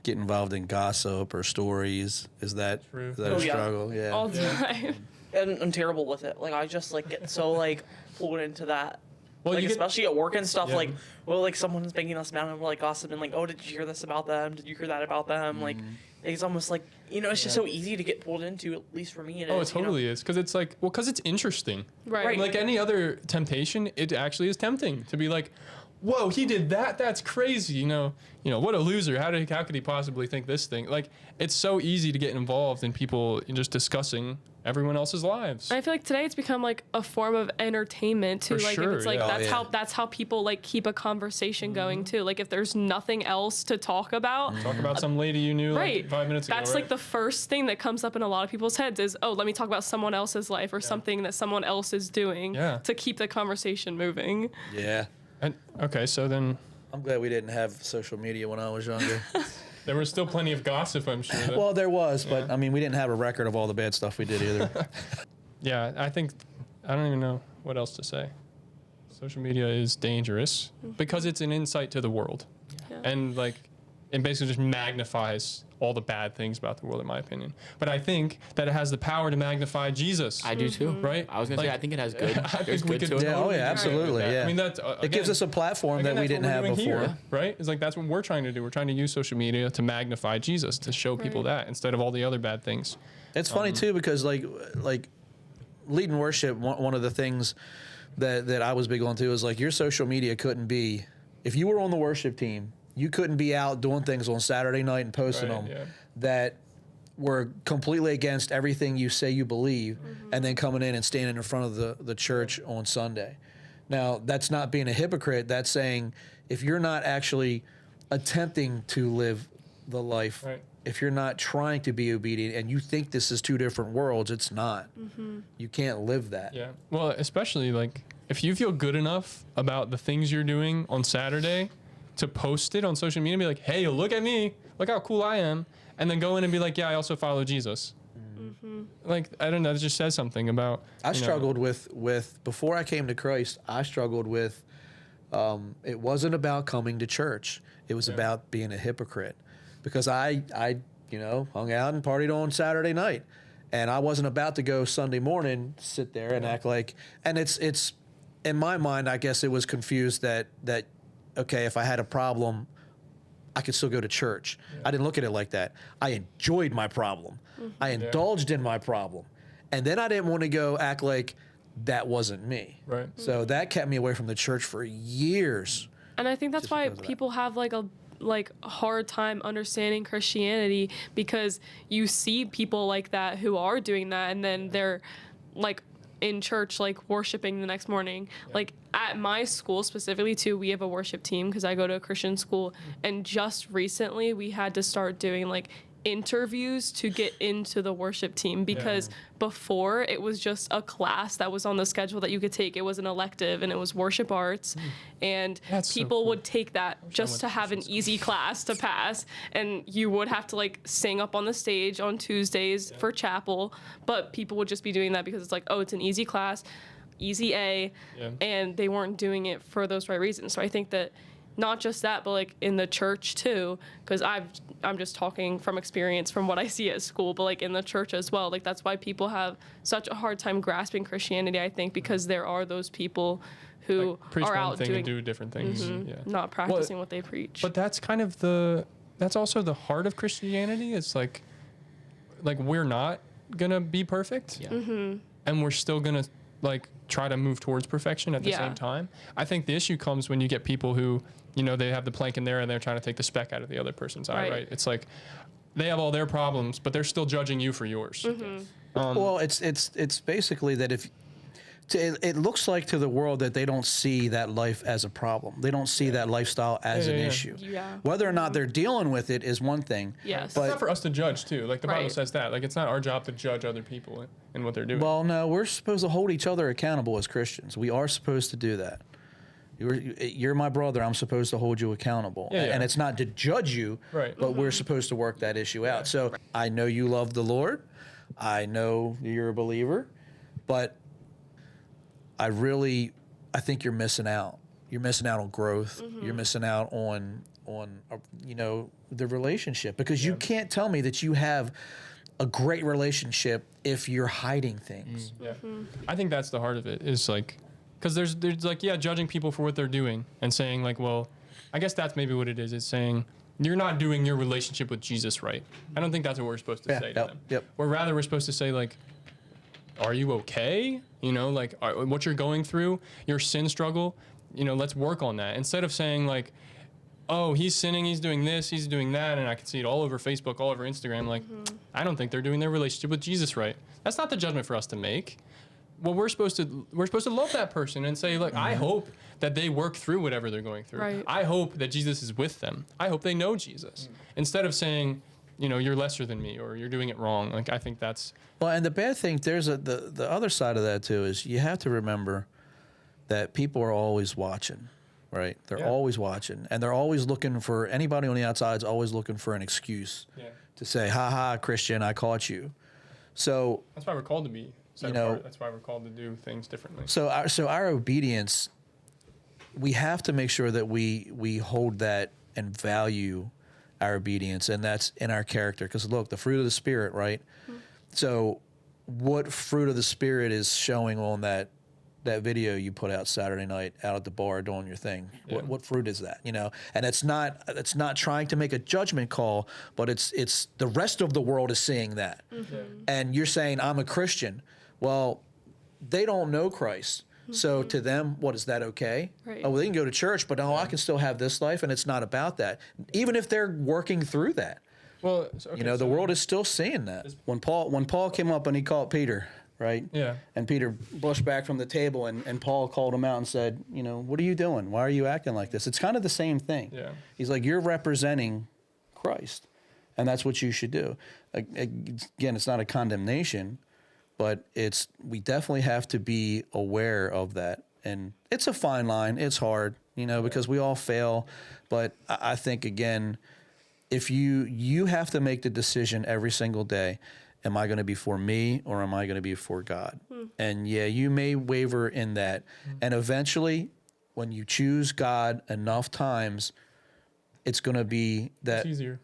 getting involved in gossip or stories? Is that a struggle? Yeah. All the time. And I'm terrible with it. Like I just like get so like pulled into that Well, like you get- especially at work and stuff. Yeah. Like, well, like someone's banging us down and we're like gossiping, like, oh, did you hear this about them? Did you hear that about them? Like, it's almost like, it's just so easy to get pulled into. At least for me, it is. Oh, it totally is. Because it's like, because it's interesting. Right. Like any other temptation, it actually is tempting to be like, whoa, he did that? That's crazy. What a loser. How could he possibly think this thing? Like, it's so easy to get involved in people just discussing everyone else's lives. I feel like today it's become like a form of entertainment too. For Like sure, if it's like yeah. that's how people like keep a conversation going too. Like if there's nothing else to talk about, Talk about some lady you knew right? like 5 minutes ago. That's right? like the first thing that comes up in a lot of people's heads is, oh, let me talk about someone else's life or something that someone else is doing Yeah. to keep the conversation moving. Yeah. And, okay, so then I'm glad we didn't have social media when I was younger. there was still plenty of gossip, I'm sure. That, Well, there was, but I mean, we didn't have a record of all the bad stuff we did either. yeah, I don't even know what else to say. Social media is dangerous because it's an insight to the world. Yeah. And like, it basically just magnifies all the bad things about the world, in my opinion. But I think that it has the power to magnify Jesus. I do too. Right? I was gonna say Like, I think it has good. I There's think we good could to it. Yeah, oh yeah, absolutely, yeah. I mean, that's It gives us a platform that we didn't have before. Here, right? It's like that's what we're trying to do. We're trying to use social media to magnify Jesus, to show people Right. that instead of all the other bad things. It's funny too because like leading worship, one of the things that I was big on too is like your social media couldn't be, if you were on the worship team, you couldn't be out doing things on Saturday night and posting Right, them yeah. that were completely against everything you say you believe, and then coming in and standing in front of the church on Sunday. Now, that's not being a hypocrite. That's saying if you're not actually attempting to live the life, Right. if you're not trying to be obedient and you think this is two different worlds, it's not. You can't live that. Yeah. Well, especially like if you feel good enough about the things you're doing on Saturday to post it on social media and be like, hey, look at me, look how cool I am, and then go in and be like, yeah, I also follow Jesus. Like, I don't know, it just says something about. I struggled with before I came to Christ. I struggled with it wasn't about coming to church. It was about being a hypocrite, because I hung out and partied on Saturday night, and I wasn't about to go Sunday morning sit there and act like. And it's in my mind, I guess it was confused that okay, if I had a problem, I could still go to church. I didn't look at it like that. I enjoyed my problem. I indulged in my problem. And then I didn't want to go act like that wasn't me. Right. So that kept me away from the church for years. And I think that's why because of that. people have like a hard time understanding Christianity, because you see people like that who are doing that, and then they're like in church, like worshiping the next morning. Like at my school specifically too, we have a worship team because I go to a Christian school, and just recently we had to start doing like interviews to get into the worship team, because before it was just a class that was on the schedule that you could take. It was an elective and it was worship arts, and That's so people cool. would take that just to have an easy class to pass, and you would have to like sing up on the stage on Tuesdays for chapel, but people would just be doing that because it's like, oh, it's an easy class, easy A, and they weren't doing it for those right reasons. So I think that not just that, but like in the church too, because I'm just talking from experience from what I see at school, but like in the church as well. Like that's why people have such a hard time grasping Christianity, I think, because there are those people who Preach are one out thing doing and do different things. Yeah. not practicing what they preach. But that's kind of that's also the heart of Christianity. It's like we're not gonna be perfect, and we're still gonna like try to move towards perfection at the same time. I think the issue comes when you get people who, they have the plank in there and they're trying to take the speck out of the other person's eye, right? It's like they have all their problems, but they're still judging you for yours. Well, it's basically that it looks like to the world that they don't see that life as a problem. They don't see that lifestyle as an issue. Yeah. Whether or not they're dealing with it is one thing. Yes. It's not for us to judge too. Like the Bible Right. says that. Like it's not our job to judge other people and what they're doing. Well, no, we're supposed to hold each other accountable as Christians. We are supposed to do that. You're my brother. I'm supposed to hold you accountable. Yeah. And it's not to judge you, Right. but we're supposed to work that issue out. So I know you love the Lord. I know you're a believer, but I think you're missing out. You're missing out on growth. You're missing out on the relationship, because you can't tell me that you have a great relationship if you're hiding things. Yeah. I think that's the heart of it, is like Because there's like, yeah, judging people for what they're doing and saying like, well, I guess that's maybe what it is. It's saying you're not doing your relationship with Jesus right. I don't think that's what we're supposed to say to them. Yep. Or rather, we're supposed to say like, are you okay? You know, like what you're going through, your sin struggle, you know, let's work on that. Instead of saying like, oh, he's sinning, he's doing this, he's doing that, and I can see it all over Facebook, all over Instagram. Like, I don't think they're doing their relationship with Jesus right. That's not the judgment for us to make. Well, we're supposed to love that person and say, like, I hope that they work through whatever they're going through. Right. I hope that Jesus is with them. I hope they know Jesus. Instead of saying, you know, you're lesser than me or you're doing it wrong. Like, I think that's... Well, and the bad thing, there's the other side of that too, is you have to remember that people are always watching, right? They're always watching, and they're always looking for, anybody on the outside is always looking for an excuse to say, ha ha, Christian, I caught you. So That's why we're called to be set apart. That's why we're called to do things differently. So our obedience, we have to make sure that we hold that and value our obedience, and that's in our character. Because look, the fruit of the Spirit, right? So what fruit of the Spirit is showing on that video you put out Saturday night out at the bar doing your thing? What fruit is that? You know, and it's not trying to make a judgment call, but it's the rest of the world is seeing that, and you're saying I'm a Christian. Well, they don't know Christ. So to them, what is that okay? Right. Oh, well, they can go to church, but I can still have this life, and it's not about that. Even if they're working through that, Well, you know, the world is still seeing that. When Paul came up and he called Peter, right? Yeah. And Peter pushed back from the table, and Paul called him out and said, you know, what are you doing? Why are you acting like this? It's kind of the same thing. Yeah. He's like, you're representing Christ, and that's what you should do. Again, it's not a condemnation, but we definitely have to be aware of that. And it's a fine line. It's hard, you know, because we all fail. But I think, again, if you have to make the decision every single day, am I going to be for me or am I going to be for God? And yeah, you may waver in that. And eventually, when you choose God enough times, it's going to be that It's easier.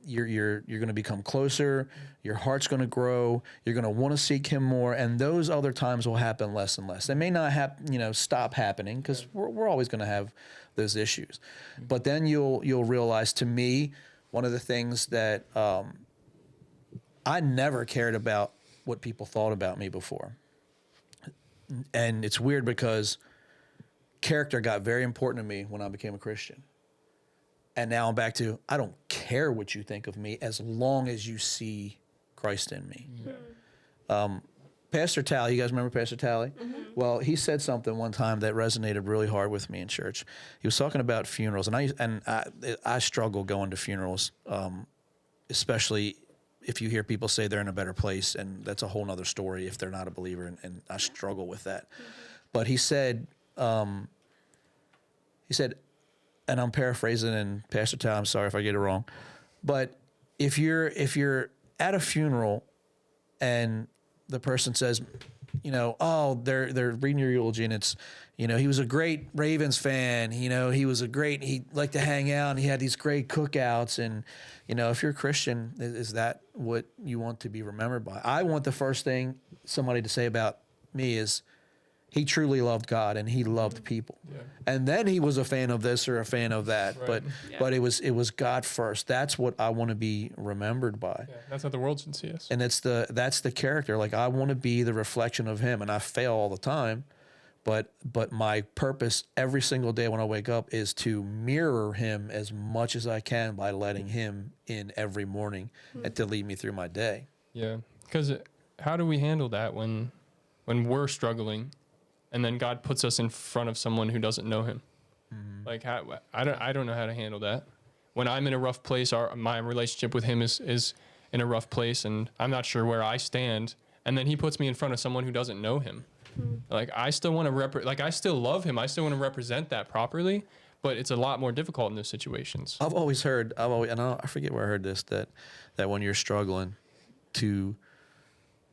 you're going to become closer. Your heart's going to grow. You're going to want to seek Him more, and those other times will happen less and less. They may not stop happening, because we're always going to have those issues. But then you'll realize, to me, one of the things that I never cared about what people thought about me before, and it's weird because character got very important to me when I became a Christian. And now I'm back to, I don't care what you think of me as long as you see Christ in me. Pastor Tally, you guys remember Pastor Tally? Well, he said something one time that resonated really hard with me in church. He was talking about funerals, and I struggle going to funerals, especially if you hear people say they're in a better place, and that's a whole nother story if they're not a believer, and I struggle with that. But he said, and I'm paraphrasing, and Pastor Tal, I'm sorry if I get it wrong, but if you're at a funeral and the person says, you know, oh, they're reading your eulogy, and it's, you know, he was a great Ravens fan, you know, he liked to hang out, and he had these great cookouts, and, you know, if you're a Christian, is that what you want to be remembered by? I want the first thing somebody to say about me is, he truly loved God and he loved people. Yeah. And then he was a fan of this or a fan of that. Right. But it was God first. That's what I want to be remembered by. Yeah, that's how the world should see us. And that's the character. Like, I want to be the reflection of him, and I fail all the time. But my purpose every single day when I wake up is to mirror him as much as I can by letting him in every morning and to lead me through my day. Yeah. Because how do we handle that when we're struggling? And then God puts us in front of someone who doesn't know him. Like, I don't know how to handle that. When I'm in a rough place, my relationship with him is in a rough place, and I'm not sure where I stand. And then he puts me in front of someone who doesn't know him. Like, I still want to I still love him. I still want to represent that properly, but it's a lot more difficult in those situations. I've always heard, and I forget where I heard this, that when you're struggling, to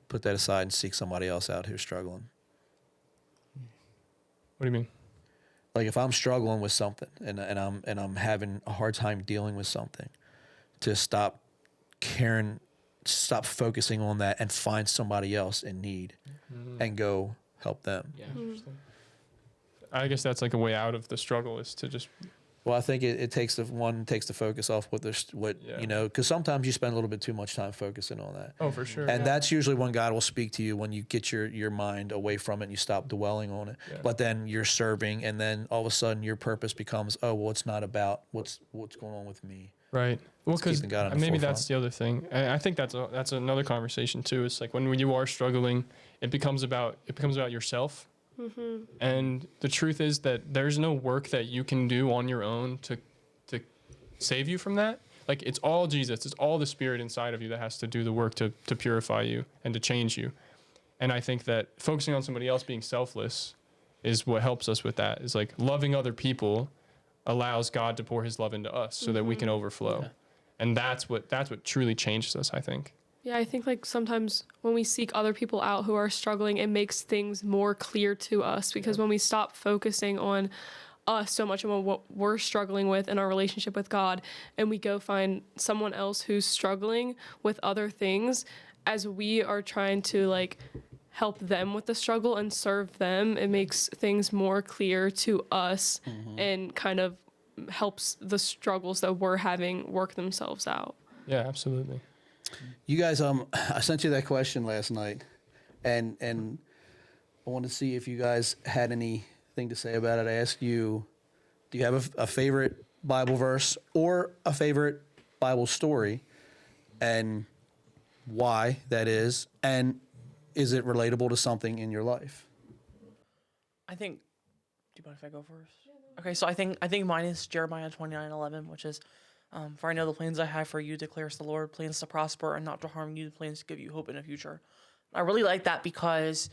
put that aside and seek somebody else out who's struggling. What do you mean? Like, if I'm struggling with something and I'm having a hard time dealing with something, to stop focusing on that and find somebody else in need and go help them. Yeah. Interesting. I guess that's like a way out of the struggle, is to just, Well, I think it takes the focus off Yeah. you know, because sometimes you spend a little bit too much time focusing on that. oh, for sure. And that's usually when God will speak to you, when you get your mind away from it and you stop dwelling on it. Yeah. But then you're serving, and then all of a sudden your purpose becomes, oh, well, it's not about what's going on with me. Right. Well, It's because keeping God on the maybe forefront. that's the other thing. I think that's another conversation too. It's like when you are struggling, it becomes about yourself. And the truth is that there's no work that you can do on your own to save you from that. Like, it's all Jesus. It's all the Spirit inside of you that has to do the work to purify you and to change you. And I think that focusing on somebody else, being selfless, is what helps us with that. Is like loving other people allows God to pour his love into us so that we can overflow. Yeah. And that's what truly changes us, I think. Yeah, I think like sometimes when we seek other people out who are struggling, it makes things more clear to us, because when we stop focusing on us so much and on what we're struggling with in our relationship with God, and we go find someone else who's struggling with other things, as we are trying to like help them with the struggle and serve them, it makes things more clear to us and kind of helps the struggles that we're having work themselves out. Yeah, absolutely. You guys, I sent you that question last night, and I wanted to see if you guys had anything to say about it. I asked you, do you have a favorite Bible verse or a favorite Bible story, and why that is, and is it relatable to something in your life? I think. Do you mind if I go first? Okay, so I think mine is Jeremiah 29:11, which is, for I know the plans I have for you, declares the Lord, plans to prosper and not to harm you, plans to give you hope in the future. I really like that because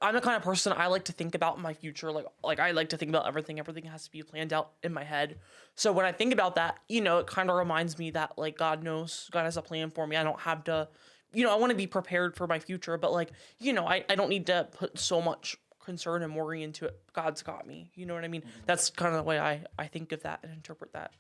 I'm the kind of person, I like to think about my future. Like I like to think about everything. Everything has to be planned out in my head. So when I think about that, it kind of reminds me that like God knows, God has a plan for me. I don't have to, I want to be prepared for my future, but like, I don't need to put so much concern and worry into it. God's got me. You know what I mean? That's kind of the way I think of that and interpret that.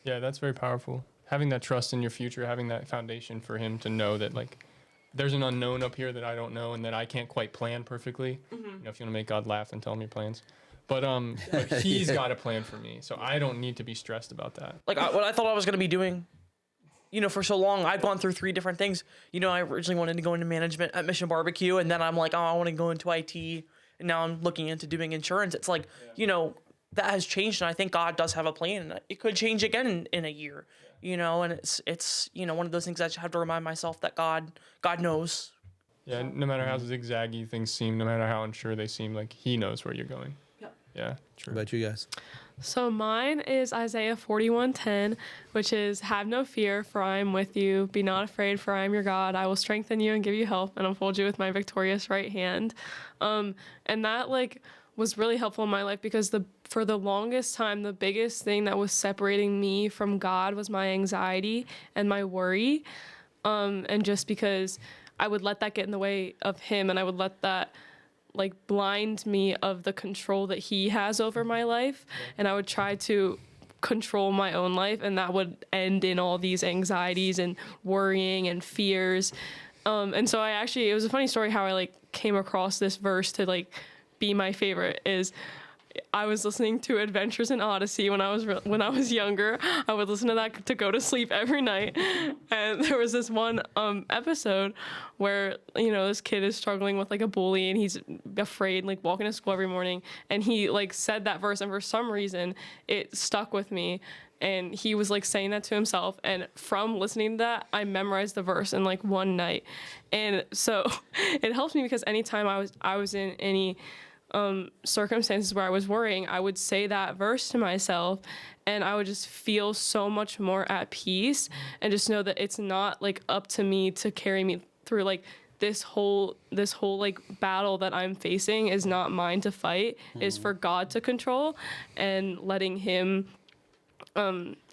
Yeah, that's very powerful. Having that trust in your future, having that foundation for him to know that like there's an unknown up here that I don't know and that I can't quite plan perfectly. If you want to make God laugh, then tell him your plans. But he's got a plan for me, so I don't need to be stressed about that. Like what I thought I was going to be doing, for so long, I've gone through 3 different things. I originally wanted to go into management at Mission Barbecue, and then I'm like, oh, I want to go into IT, and now I'm looking into doing insurance. It's like, that has changed, and I think God does have a plan. It could change again in a year, and it's one of those things I just have to remind myself that God knows. Yeah, no matter how zigzaggy things seem, no matter how unsure they seem, like he knows where you're going. Yeah, What true. about you guys? So mine is Isaiah 41:10, which is, have no fear, for I am with you. Be not afraid, for I am your God. I will strengthen you and give you help and uphold you with my victorious right hand. And that like was really helpful in my life, because for the longest time, the biggest thing that was separating me from God was my anxiety and my worry. And just because I would let that get in the way of him, and I would let that like blind me of the control that he has over my life, and I would try to control my own life, and that would end in all these anxieties and worrying and fears. And so it was a funny story how I like came across this verse to like be my favorite. Is I was listening to Adventures in Odyssey when I was younger. I would listen to that to go to sleep every night. And there was this one episode where this kid is struggling with like a bully, and he's afraid like walking to school every morning. And he like said that verse, and for some reason it stuck with me. And he was like saying that to himself, and from listening to that, I memorized the verse in like one night. And so it helps me because anytime I was in any circumstances where I was worrying, I would say that verse to myself, and I would just feel so much more at peace, and just know that it's not like up to me to carry me through like this whole like battle that I'm facing is not mine to fight, is for God to control, and letting him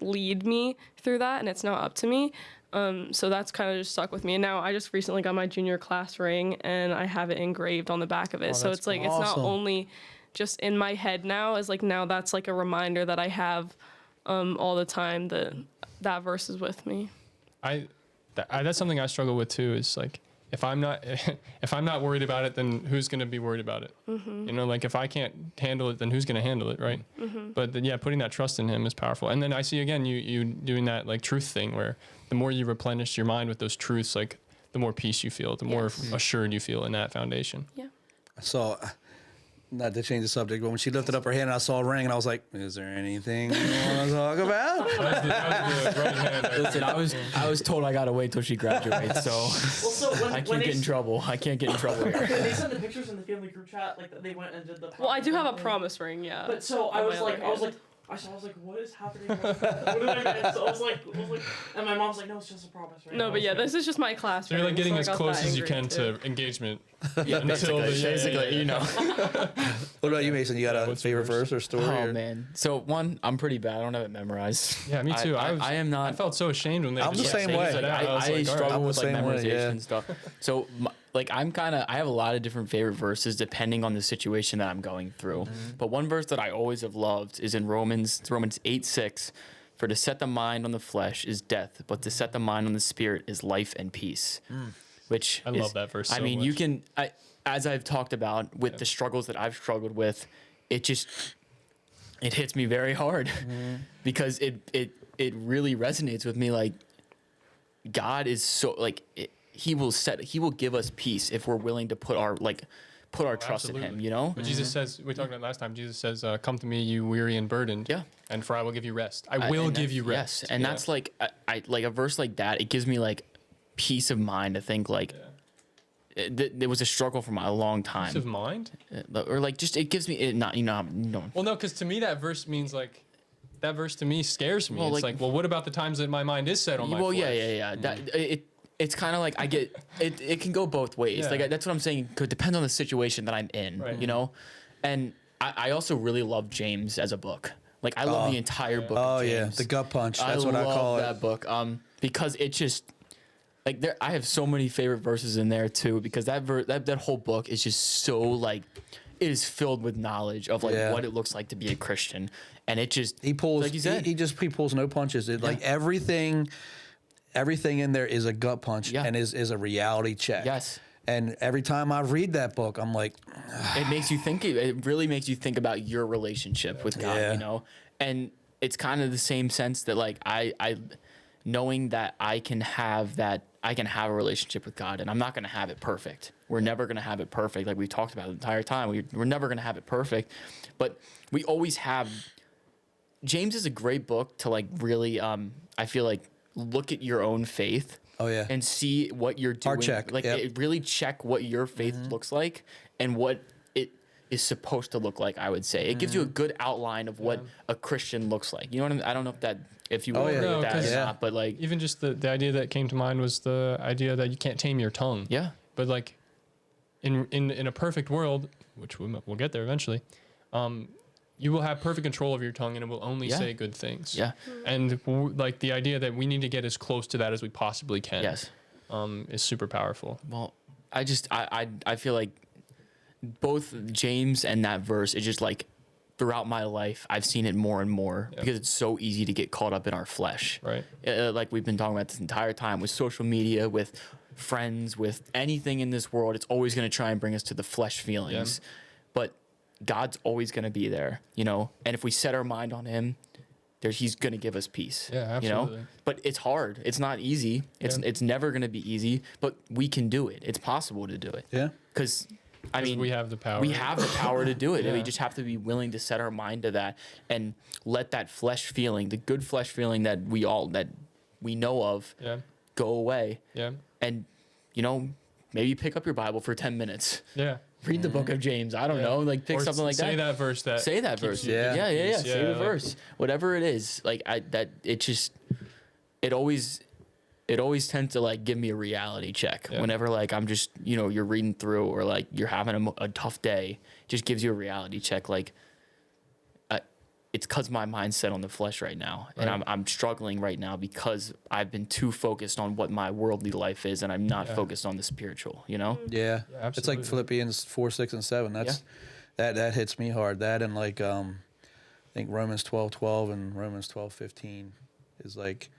lead me through that, and it's not up to me. So that's kind of just stuck with me. And now I just recently got my junior class ring, and I have it engraved on the back of it. So it's like, awesome. It's not only just in my head now, is like now that's like a reminder that I have all the time that verse is with me. That's something I struggle with too, is like if I'm not if I'm not worried about it, then who's going to be worried about it? You know, like if I can't handle it, then who's going to handle it, right? But then, yeah, putting that trust in him is powerful. And then I see again you doing that like truth thing where the more you replenish your mind with those truths, like the more peace you feel, the more assured you feel in that foundation. Yeah. I saw, not to change the subject, but when she lifted up her hand and I saw a ring and I was like, is there anything you want to talk about? That was the right hand. Listen, I was told I gotta wait till she graduates, so Well, so I can't get in trouble. I can't get in trouble here. They sent the pictures in the family group chat, like they went and did the. Well, I do have a thing. promise ring, yeah. But so I on was my like, other I was hand. like, what is happening? What did I get? So I was like, and my mom's like, no, it's just a promise, right? No, but yeah, this is just my class So you're like ring, getting so I as got close that as you engraved can too. to engagement. Yeah, basically, you know. What about you, Mason? You got a what's favorite yours? verse or story? Oh or- man. So one, I'm pretty bad. I don't have it memorized. Yeah, me too. I am not. I felt so ashamed when they I'm just the like, same say way. it Like, out. I was like, all right. struggle I'm the with like same way, memorization yeah. and stuff. So like I have a lot of different favorite verses depending on the situation that I'm going through. But one verse that I always have loved is in Romans 8:6. For to set the mind on the flesh is death, but to set the mind on the spirit is life and peace. Which I love that verse I so mean, much. you can as I've talked about with the struggles that I've struggled with, it hits me very hard because it really resonates with me. Like God is so like he will give us peace if we're willing to put our trust in him, absolutely. you know? But Jesus says, we talked about it last time, Jesus says, come to me, you weary and burdened. Yeah. And for I will give you rest. I will And give that's- you rest. Yes, and Yeah. that's like I like a verse like that. It gives me like peace of mind to think like there was a struggle for a long Peace of time, mind? or like just it gives me it not Well, no, because to me that verse means like, that verse to me scares me. Well, It's like- like, well, what about the times that my mind is set on my well, flesh? yeah. It's kind of like I get it. It can go both ways. Yeah. Like that's what I'm saying. Could depend on the situation that I'm in. Right. You know, and I also really love James as a book. Like I love the entire book. Oh of yeah, James. the gut punch. That's what I call that it. book. Because it just like there. I have so many favorite verses in there too. Because that whole book is just so like it is filled with knowledge of like Yeah. what it looks like to be a Christian, and it just He pulls. like you said. He pulls no punches. It like everything in there is a gut punch Yeah. and is a reality check. Yes. And every time I read that book, I'm like, It makes you think. It really makes you think about your relationship with God. Yeah. You know, and it's kind of the same sense that like I knowing that I can have a relationship with God, and I'm not going to have it perfect. We're never going to have it perfect, like we talked about the entire time. We're never going to have it perfect, but we always have. James is a great book to like really. I feel like look at your own faith. oh yeah, And see what you're doing. Heart check, Like yep. it really check what your faith looks like and what it is supposed to look like. I would say it gives you a good outline of what a Christian looks like. You know what I mean? I don't know if you Oh, will yeah. agree No, with that 'cause- or not, but like Even just the idea that came to mind was the idea that you can't tame your tongue. yeah, But like in a perfect world, which we'll get there eventually, you will have perfect control of your tongue and it will only Yeah. say good things. yeah, And like the idea that we need to get as close to that as we possibly can. yes. Is super powerful. Well, I feel like both James and that verse is just like throughout my life I've seen it more and more because it's so easy to get caught up in our flesh. Right. Like we've been talking about this entire time with social media, with friends, with anything in this world, it's always going to try and bring us to the flesh feelings. But God's always going to be there, you know? And if we set our mind on him, he's going to give us peace. Yeah, You know? absolutely. But it's hard. It's not easy. It's never going to be easy, but we can do it. It's possible to do it. yeah. Cuz I mean, we have the power. We have the power to do it. And we Yeah. just have to be willing to set our mind to that and let that flesh feeling, the good flesh feeling that we know of, Yeah. go away. Yeah. And you know, maybe pick up your Bible for 10 minutes. Yeah. Read the book of James. I don't know, like pick Or something like say that. that verse that Say that keeps verse. you- Yeah. Yeah. peace. Say the like- verse. Whatever it is. Like it always tends to like give me a reality check Yeah. whenever like I'm just, you know, you're reading through or like you're having a tough day, just gives you a reality check. Like it's cause my mind's set on the flesh right now. And Right. I'm struggling right now because I've been too focused on what my worldly life is. And I'm not focused on the spiritual, you know? Yeah, Yeah, it's like absolutely. Philippians 4, 6, and 7. That's that hits me hard. That and like I think Romans 12:12 and Romans 12:15 is like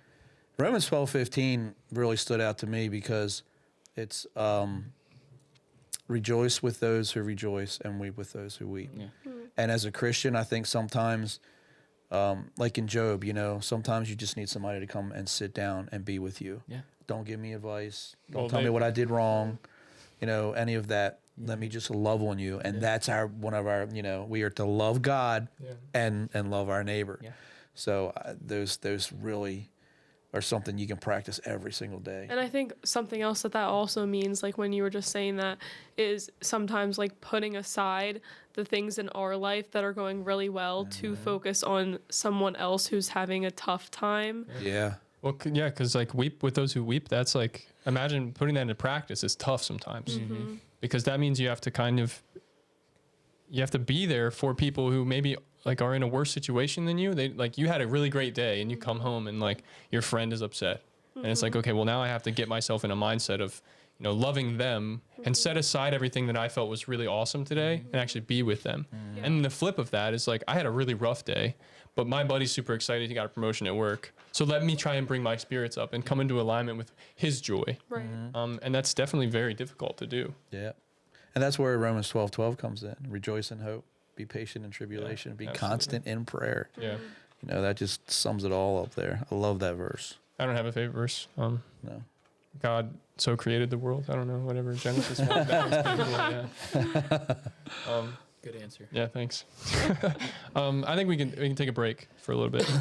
Romans 12:15 really stood out to me because It's rejoice with those who rejoice and weep with those who weep. Yeah. And as a Christian, I think sometimes, like in Job, sometimes you just need somebody to come and sit down and be with you. Yeah. Don't give me advice. Don't Well, tell me what I did wrong. Any of that. Let me just love on you. And that's one of our, we are to love God and love our neighbor. Yeah. So those really are something you can practice every single day. And I think something else that also means, like when you were just saying that, is sometimes like putting aside the things in our life that are going really well to focus on someone else who's having a tough time. Yeah. Well, yeah, because like weep with those who weep, that's like, imagine putting that into practice is tough sometimes. Because that means you have to be there for people who maybe like are in a worse situation than you. They like, you had a really great day and you come home and like your friend is upset. And it's like, okay, well now I have to get myself in a mindset of, loving them and set aside everything that I felt was really awesome today and actually be with them. And the flip of that is like, I had a really rough day, but my buddy's super excited. He got a promotion at work. So let me try and bring my spirits up and come into alignment with his joy. Right. And that's definitely very difficult to do. Yeah. And that's where Romans 12:12 comes in. Rejoice in hope. Be patient in tribulation. Be absolutely. constant in prayer. Yeah. That just sums it all up there. I love that verse. I don't have a favorite verse. No. God so created the world. I don't know, whatever. Genesis 1. That one's pretty cool, yeah. Good answer. Yeah, thanks. I think we can take a break for a little bit.